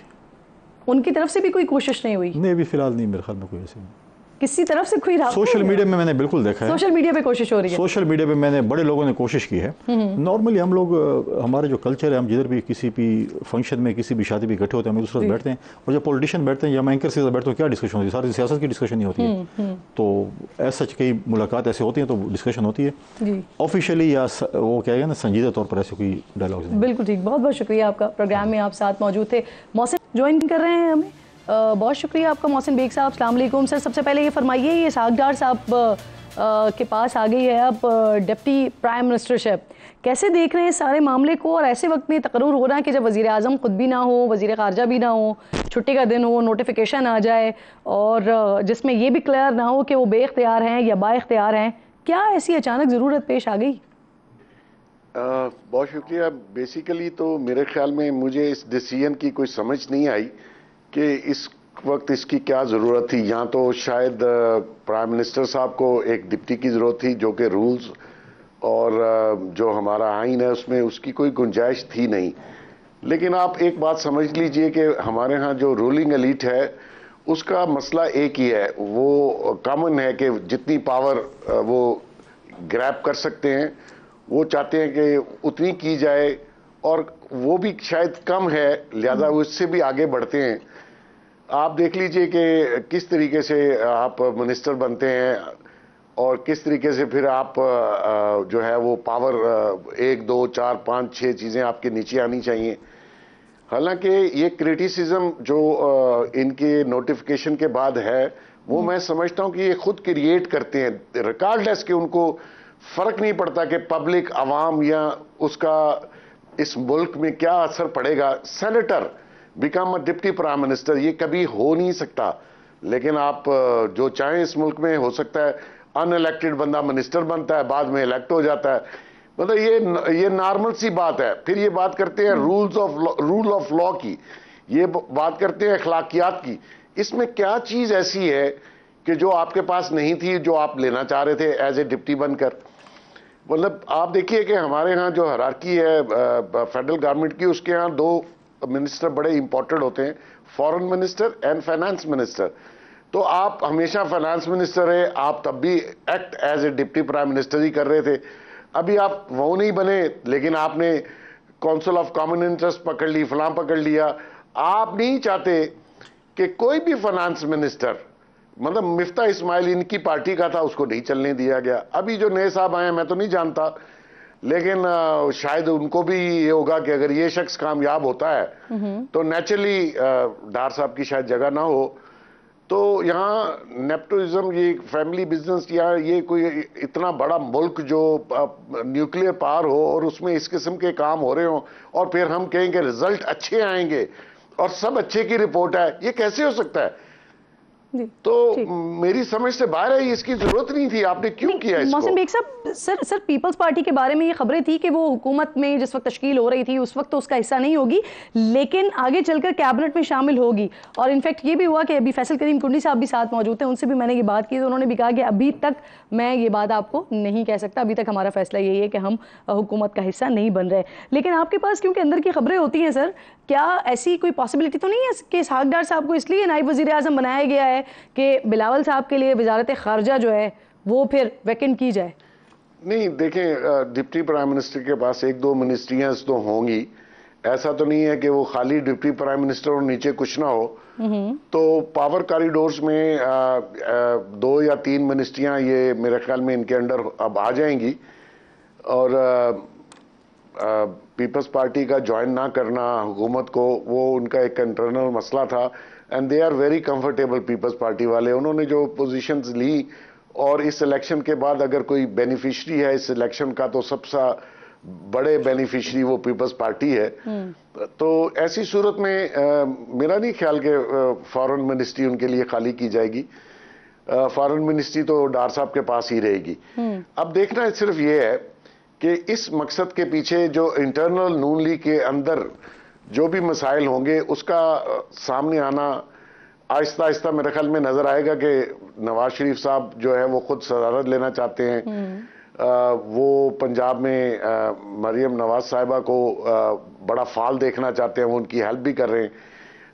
S1: उनकी तरफ से भी कोई कोशिश नहीं हुई?
S3: नहीं, अभी फिलहाल नहीं, मेरे ख्याल में कोई ऐसी नहीं।
S1: किसी तरफ से कोई
S3: सोशल मीडिया में मैंने बिल्कुल देखा है,
S1: सोशल मीडिया पे कोशिश हो रही है।
S3: सोशल मीडिया पे मैंने बड़े लोगों ने कोशिश की है। नॉर्मली हम लोग, हमारे जो कल्चर है, हम जिधर भी किसी भी फंक्शन में, किसी भी शादी में इकट्ठे होते हैं, हम दूसरे बैठते हैं, और जब पॉलिटिशियन बैठते हैं या मैं एंकर से बैठते हैं, क्या डिस्कशन होती है? सारी सियासत की डिस्कशन ही होती है। तो ऐसा कई मुलाकात ऐसे होती हैं तो डिस्कशन होती है ऑफिशियली, या वो क्या है ना, संजीदा तौर पर ऐसे कोई डायलॉग नहीं।
S1: बिल्कुल ठीक। बहुत बहुत शुक्रिया आपका, प्रोग्राम में आप साथ मौजूद थे। मौसिन ज्वाइन कर रहे हैं हमें, बहुत शुक्रिया आपका मोहसिन बेग साहब। अस्सलाम वालेकुम सर। सबसे पहले ये फरमाइए, ये इसहाक डार साहब के पास आ गई है अब डिप्टी प्राइम मिनिस्टरशिप, कैसे देख रहे हैं सारे मामले को? और ऐसे वक्त में तकर्रुर हो रहा है कि जब वज़ीर आज़म खुद भी ना हो, वज़ीर ख़ारजा भी ना हो, छुट्टी का दिन हो, नोटिफिकेशन आ जाए और जिसमें ये भी क्लियर ना हो कि वो बेख्तियार हैं या बाइख्तियार हैं, क्या ऐसी अचानक ज़रूरत पेश आ गई?
S4: बहुत शुक्रिया। बेसिकली तो मेरे ख्याल में मुझे इस डिसीजन की कोई समझ नहीं आई कि इस वक्त इसकी क्या ज़रूरत थी। यहाँ तो शायद प्राइम मिनिस्टर साहब को एक डिप्टी की ज़रूरत थी, जो कि रूल्स और जो हमारा आइन है उसमें उसकी कोई गुंजाइश थी नहीं। लेकिन आप एक बात समझ लीजिए कि हमारे यहाँ जो रूलिंग एलीट है उसका मसला एक ही है, वो कॉमन है कि जितनी पावर वो ग्रैब कर सकते हैं वो चाहते हैं कि उतनी की जाए, और वो भी शायद कम है, लिहाजा वो इससे भी आगे बढ़ते हैं। आप देख लीजिए कि किस तरीके से आप मिनिस्टर बनते हैं और किस तरीके से फिर आप जो है वो पावर 1 2 4 5 6 चीज़ें आपके नीचे आनी चाहिए। हालांकि ये क्रिटिसिज्म जो इनके नोटिफिकेशन के बाद है वो मैं समझता हूं कि ये खुद क्रिएट करते हैं, रिकॉर्डलेस कि उनको फर्क नहीं पड़ता कि पब्लिक आवाम या उसका इस मुल्क में क्या असर पड़ेगा। Senator become a deputy prime minister ये कभी हो नहीं सकता, लेकिन आप जो चाहें इस मुल्क में हो सकता है। अनइलेक्टेड बंदा मिनिस्टर बनता है, बाद में इलेक्ट हो जाता है, मतलब ये नॉर्मल सी बात है। फिर ये बात करते हैं रूल ऑफ लॉ की, ये बात करते हैं अखलाकियात की। इसमें क्या चीज ऐसी है कि जो आपके पास नहीं थी, जो आप लेना चाह रहे थे एज ए डिप्टी बनकर? मतलब आप देखिए कि हमारे यहाँ जो हायरार्की है फेडरल गवर्नमेंट की, उसके यहाँ 2 मिनिस्टर बड़े इंपॉर्टेंट होते हैं, foreign minister and finance minister. तो आप हमेशा फाइनेंस मिनिस्टर रहे, आप तब भी act as a deputy prime minister ही कर रहे थे। अभी आप वो नहीं बने, लेकिन आपने काउंसिल ऑफ कॉमन इंटरेस्ट पकड़ ली, फलां पकड़ लिया। आप नहीं चाहते कि कोई भी फाइनेंस मिनिस्टर, मतलब मिफ्ता इस्माइल इनकी पार्टी का था, उसको नहीं चलने दिया गया। अभी जो नए साहब आए मैं तो नहीं जानता, लेकिन शायद उनको भी ये होगा कि अगर ये शख्स कामयाब होता है तो नेचुरली डार साहब की शायद जगह ना हो। तो यहाँ नेपोटिज्म, ये फैमिली बिजनेस, या ये कोई इतना बड़ा मुल्क जो न्यूक्लियर पावर हो और उसमें इस किस्म के काम हो रहे हो और फिर हम कहेंगे रिजल्ट अच्छे आएंगे और सब अच्छे की रिपोर्ट है, ये कैसे हो सकता है? तो मेरी समझ से बाहर है, इसकी जरूरत नहीं थी, आपने क्यों किया इसको?
S1: मोहसिन बेग साहब, सर पीपल्स पार्टी के बारे में ये खबरें थी कि वो हुकूमत में जिस वक्त तश्कील हो रही थी उस वक्त तो उसका हिस्सा नहीं होगी, लेकिन आगे चलकर कैबिनेट में शामिल होगी। और इनफैक्ट ये भी हुआ कि अभी फैसल करीम कुंडी साहब भी साथ मौजूद थे, उनसे भी मैंने ये बात की तो उन्होंने भी कहा कि अभी तक मैं ये बात आपको नहीं कह सकता, अभी तक हमारा फैसला यही है कि हम हुकूमत का हिस्सा नहीं बन रहे। लेकिन आपके पास क्योंकि अंदर की खबरें होती हैं सर, क्या ऐसी कोई पॉसिबिलिटी तो नहीं है कि इसहाक डार साहब को इसलिए नायब वज़ीर आज़म बनाया गया है कि बिलावल साहब के लिए वजारत खारजा जो है वो फिर वैकेंट की जाए?
S4: नहीं, देखें, डिप्टी प्राइम मिनिस्टर के पास 1-2 मिनिस्ट्रियां तो होंगी, ऐसा तो नहीं है कि वो खाली डिप्टी प्राइम मिनिस्टर और नीचे कुछ ना हो। तो पावर कॉरिडोर्स में 2 या 3 मिनिस्ट्रियां ये मेरे ख्याल में इनके अंडर अब आ जाएंगी। और पीपल्स पार्टी का ज्वाइन ना करना हुकूमत को, वो उनका एक इंटरनल मसला था, and they are very comfortable peoples party वाले। उन्होंने जो पोजीशंस ली, और इस इलेक्शन के बाद अगर कोई बेनिफिशरी है इस इलेक्शन का तो सबसे बड़े बेनिफिशरी वो पीपल्स पार्टी है। तो ऐसी सूरत में मेरा नहीं ख्याल कि फॉरेन मिनिस्ट्री उनके लिए खाली की जाएगी। फॉरेन मिनिस्ट्री तो डार साहब के पास ही रहेगी। अब देखना सिर्फ ये है कि इस मकसद के पीछे जो इंटरनल नून लीग के अंदर जो भी मसाइल होंगे उसका सामने आना आहिस्ता आहिस्ता मेरे ख्याल में नजर आएगा कि नवाज शरीफ साहब जो है वो खुद सदारत लेना चाहते हैं। वो पंजाब में मरियम नवाज साहिबा को बड़ा फाल देखना चाहते हैं, वो उनकी हेल्प भी कर रहे हैं।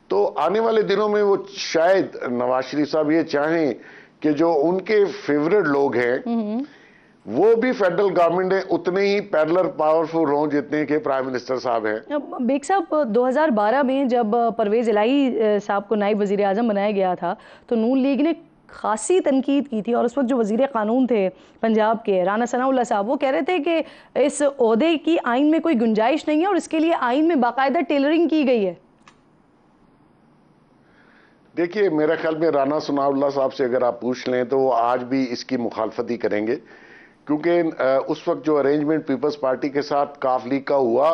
S4: तो आने वाले दिनों में वो शायद नवाज शरीफ साहब ये चाहें कि जो उनके फेवरेट लोग हैं वो भी फेडरल गवर्नमेंट में उतने ही पैरेलल पावरफुल हों जितने के प्राइम मिनिस्टर साहब हैं।
S1: बेग साहब, 2012 में जब परवेज इलाही साहब को नायब वज़ीर आज़म बनाया गया था तो नून लीग ने खासी तनकीद की थी, और उस वक्त जो वज़ीर क़ानून थे पंजाब के राना सनाउल्लाह साहब, वो कह रहे थे कि इस ओहदे की आइन में कोई गुंजाइश नहीं है और इसके लिए आइन में बाकायदा टेलरिंग की गई है।
S4: देखिए, मेरे ख्याल में राना सनाउल्लाह साहब से अगर आप पूछ लें तो वो आज भी इसकी मुखालफत ही करेंगे, क्योंकि उस वक्त जो अरेंजमेंट पीपल्स पार्टी के साथ काफ लीग का हुआ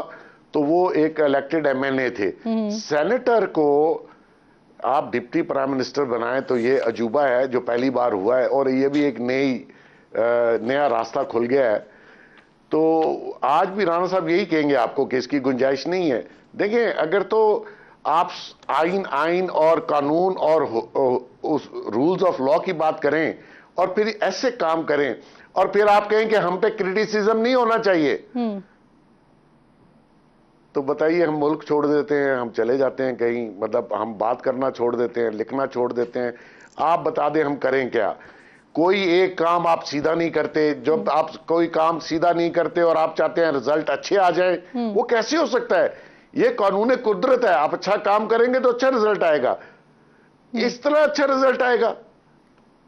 S4: तो वो एक इलेक्टेड एमएनए थे। सेनेटर को आप डिप्टी प्राइम मिनिस्टर बनाएं तो ये अजूबा है जो पहली बार हुआ है, और ये भी एक नया रास्ता खुल गया है। तो आज भी राणा साहब यही कहेंगे आपको कि इसकी गुंजाइश नहीं है। देखिए, अगर तो आप आइन और कानून और उस रूल्स ऑफ लॉ की बात करें और फिर ऐसे काम करें और फिर आप कहें कि हम पे क्रिटिसिज्म नहीं होना चाहिए, तो बताइए, हम मुल्क छोड़ देते हैं, हम चले जाते हैं कहीं, मतलब हम बात करना छोड़ देते हैं, लिखना छोड़ देते हैं। आप बता दें हम करें क्या? कोई एक काम आप सीधा नहीं करते। जब आप कोई काम सीधा नहीं करते और आप चाहते हैं रिजल्ट अच्छे आ जाए, वो कैसे हो सकता है? ये कानून कुदरत है। आप अच्छा काम करेंगे तो अच्छा रिजल्ट आएगा, इस तरह अच्छा रिजल्ट आएगा।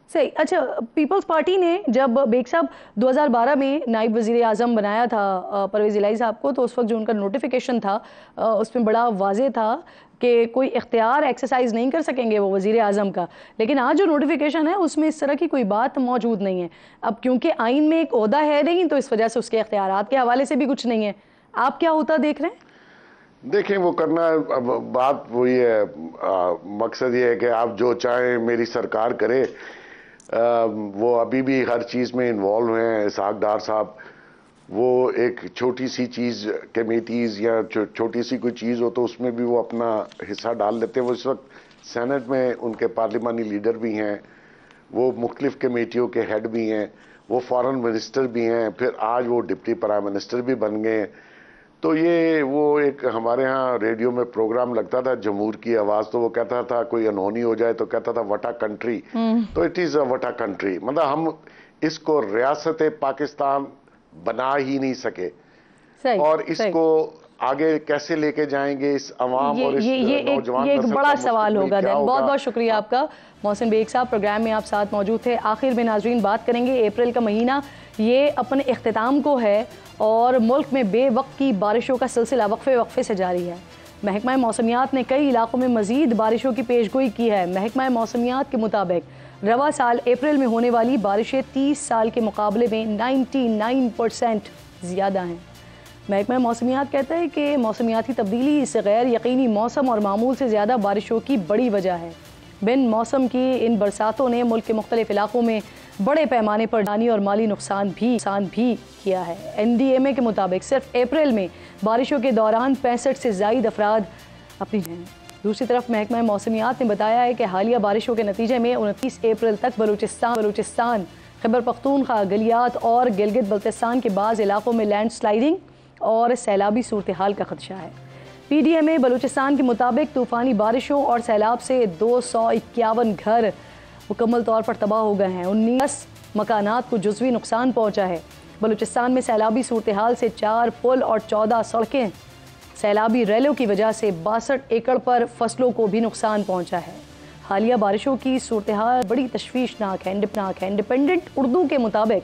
S1: सही। अच्छा, पीपल्स पार्टी ने जब बेग साहब 2012 में नायब वज़ीर आज़म बनाया था परवेज़ इलाही साहब को, तो उस वक्त जो उनका नोटिफिकेशन था उसमें बड़ा वाज़ेह था कि कोई इख्तियार एक्सरसाइज नहीं कर सकेंगे वो वज़ीर आज़म का। लेकिन आज जो नोटिफिकेशन है उसमें इस तरह की कोई बात मौजूद नहीं है। अब क्योंकि आइन में एक ओहदा है नहीं, तो इस वजह से उसके इख्तियारात के हवाले से भी कुछ नहीं है। आप क्या होता देख रहे हैं?
S4: देखें, वो करना, अब बात वही है, मकसद ये है कि आप जो चाहें मेरी सरकार करे। वो अभी भी हर चीज़ में इन्वॉल्व हैं। इसहाक डार साहब, वो एक छोटी सी चीज़, कमेटीज़ या छोटी सी कोई चीज़ हो तो उसमें भी वो अपना हिस्सा डाल लेते हैं। वो इस वक्त सेनेट में उनके पार्लिमानी लीडर भी हैं, वो मुख्तलिफ कमेटियों के हेड भी हैं, वो फॉरेन मिनिस्टर भी हैं, फिर आज वो डिप्टी प्राइम मिनिस्टर भी बन गए हैं। तो ये वो एक हमारे यहाँ रेडियो में प्रोग्राम लगता था, जमहूर की आवाज़, तो वो कहता था कोई अनहोनी हो जाए तो कहता था वटा कंट्री। तो इट इज़ अ वटा कंट्री, मतलब हम इसको रियासत पाकिस्तान बना ही नहीं सके।
S1: सही,
S4: और इसको आगे कैसे लेके जाएंगे इस अवाम और इस नौजवान,
S1: ये एक बड़ा सवाल होगा। बहुत बहुत शुक्रिया आपका मोहसिन बेग साहब, प्रोग्राम में आप साथ मौजूद थे। आखिर में नाजरीन बात करेंगे, अप्रैल का महीना ये अपने इख्तिताम को है और मुल्क में बेवक्त की बारिशों का सिलसिला वक्फे से जारी है। महकमा मौसमियात ने कई इलाकों में मजीद बारिशों की पेशगोई की है। महकमा मौसमियात के मुताबिक रवा साल अप्रैल में होने वाली बारिशें 30 साल के मुकाबले में 99% ज़्यादा हैं। महकमा मौसमियात कहता है कि मौसमियाती तब्दीली इस गैर यकीनी मौसम और मामूल से ज़्यादा बारिशों की बड़ी वजह है। बिन मौसम की इन बरसातों ने मुल्क के मुख्तलिफ इलाकों में बड़े पैमाने पर जानी और माली नुकसान भी किया है। NDMA के मुताबिक सिर्फ अप्रैल में बारिशों के दौरान 65 से ज़ायद अफराद अपनी हैं। दूसरी तरफ महकमा मौसमियात ने बताया है कि हालिया बारिशों के नतीजे में 29 अप्रैल तक बलूचिस्तान, खैबर पख्तूनख्वा, गलियात और गिलगित बल्तिस्तान के बाज़ इलाकों में लैंड स्लाइडिंग और सैलाबी सूरत हाल का खदशा है। PDMA बलूचिस्तान के मुताबिक तूफ़ानी बारिशों और सैलाब से 251 घर मुकम्मल तौर पर तबाह हो गए हैं। 19 मकानात को जुज़वी नुकसान पहुँचा है। बलूचिस्तान में सैलाबी सूरत हाल से 4 पुल और 14 सड़कें, सैलाबी रैलों की वजह से 62 एकड़ पर फसलों को भी नुकसान पहुँचा है। हालिया बारिशों की सूरत हाल बड़ी तशवीशनाक है। इंडिपेंडेंट उर्दू के मुताबिक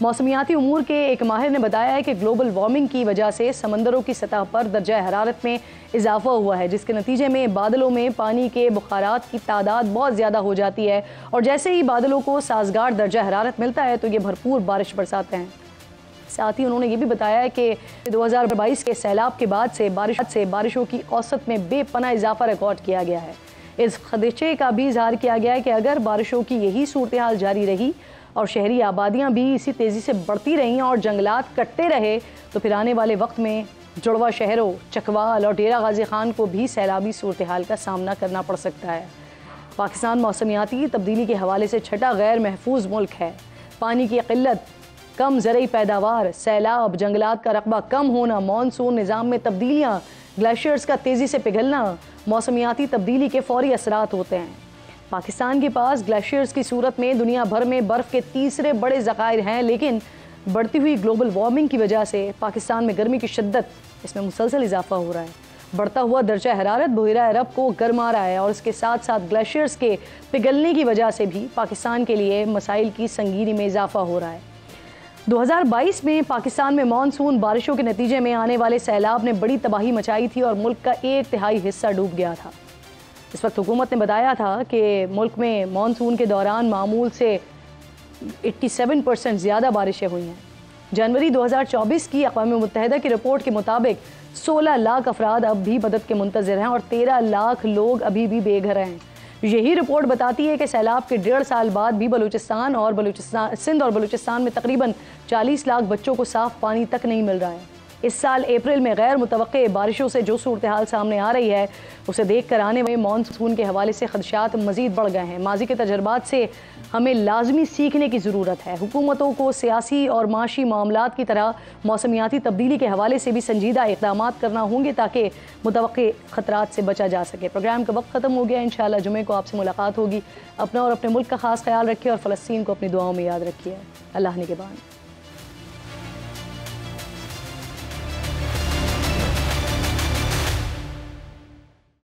S1: मौसमियाती उमूर के एक माहिर ने बताया है कि ग्लोबल वार्मिंग की वजह से समंदरों की सतह पर दर्जा हरारत में इजाफा हुआ है, जिसके नतीजे में बादलों में पानी के बुखारात की तादाद बहुत ज़्यादा हो जाती है और जैसे ही बादलों को साजगार दर्जा हरारत मिलता है तो ये भरपूर बारिश बरसाते हैं। साथ ही उन्होंने ये भी बताया है कि 2022 के सैलाब के बाद से बारिशों की औसत में बेपनाह इजाफा रिकॉर्ड किया गया है। इस खदशे का भी इजहार किया गया है कि अगर बारिशों की यही सूरत हाल जारी रही और शहरी आबादियाँ भी इसी तेज़ी से बढ़ती रहीं और जंगलात कटते रहे तो फिर आने वाले वक्त में जुड़वा शहरों, चकवाल और डेरा गाजी खान को भी सैलाबी सूरत हाल का सामना करना पड़ सकता है। पाकिस्तान मौसमियाती तब्दीली के हवाले से छठा गैर महफूज मुल्क है। पानी की किल्लत, कम ज़रई पैदावार, सैलाब, जंगलात का रकबा कम होना, मानसून निज़ाम में तब्दीलियाँ, ग्लेशियर्स का तेज़ी से पिघलना मौसमियाती तब्दीली के फौरी असरात होते हैं। पाकिस्तान के पास ग्लेशियर्स की सूरत में दुनिया भर में बर्फ़ के तीसरे बड़े ज़खायर हैं, लेकिन बढ़ती हुई ग्लोबल वार्मिंग की वजह से पाकिस्तान में गर्मी की शिद्दत इसमें मुसलसल इजाफा हो रहा है। बढ़ता हुआ दर्जा हरारत बहिरा अरब को गर्मा रहा है और इसके साथ साथ ग्लेशियर्स के पिघलने की वजह से भी पाकिस्तान के लिए मसाइल की संगीनी में इजाफा हो रहा है। 2022 में पाकिस्तान में मानसून बारिशों के नतीजे में आने वाले सैलाब ने बड़ी तबाही मचाई थी और मुल्क का 1/3 हिस्सा डूब गया था। इस वक्त हुकूमत ने बताया था कि मुल्क में मानसून के दौरान मामूल से 87% ज़्यादा बारिशें हुई हैं। जनवरी 2024 की अक़वाम मुत्तहिदा की रिपोर्ट के मुताबिक 16 लाख अफराद अब भी मदद के मुंतज़िर हैं और 13 लाख लोग अभी भी बेघर हैं। यही रिपोर्ट बताती है कि सैलाब के 1.5 साल बाद भी सिंध और बलूचिस्तान में तकरीबन 40 लाख बच्चों को साफ पानी तक नहीं मिल रहा है। इस साल अप्रैल में गैर मुतवक्के बारिशों से जो सूरत हाल सामने आ रही है, उसे देख कर आने में मानसून के हवाले से खदशात मजीद बढ़ गए हैं। माजी के तजर्बात से हमें लाजमी सीखने की ज़रूरत है। हुकूमतों को सियासी और माशी मामलात की तरह मौसमियाती तब्दीली के हवाले से भी संजीदा इक़दाम करना होंगे ताकि मुतवक्के ख़तरात से बचा जा सके। प्रोग्राम का वक्त ख़त्म हो गया। इंशाअल्लाह जुमे को आपसे मुलाकात होगी। अपना और अपने मुल्क का ख़ास ख्याल रखिए और फ़लस्तीन को अपनी दुआओं में याद रखिए। अल्लाह निगहबान।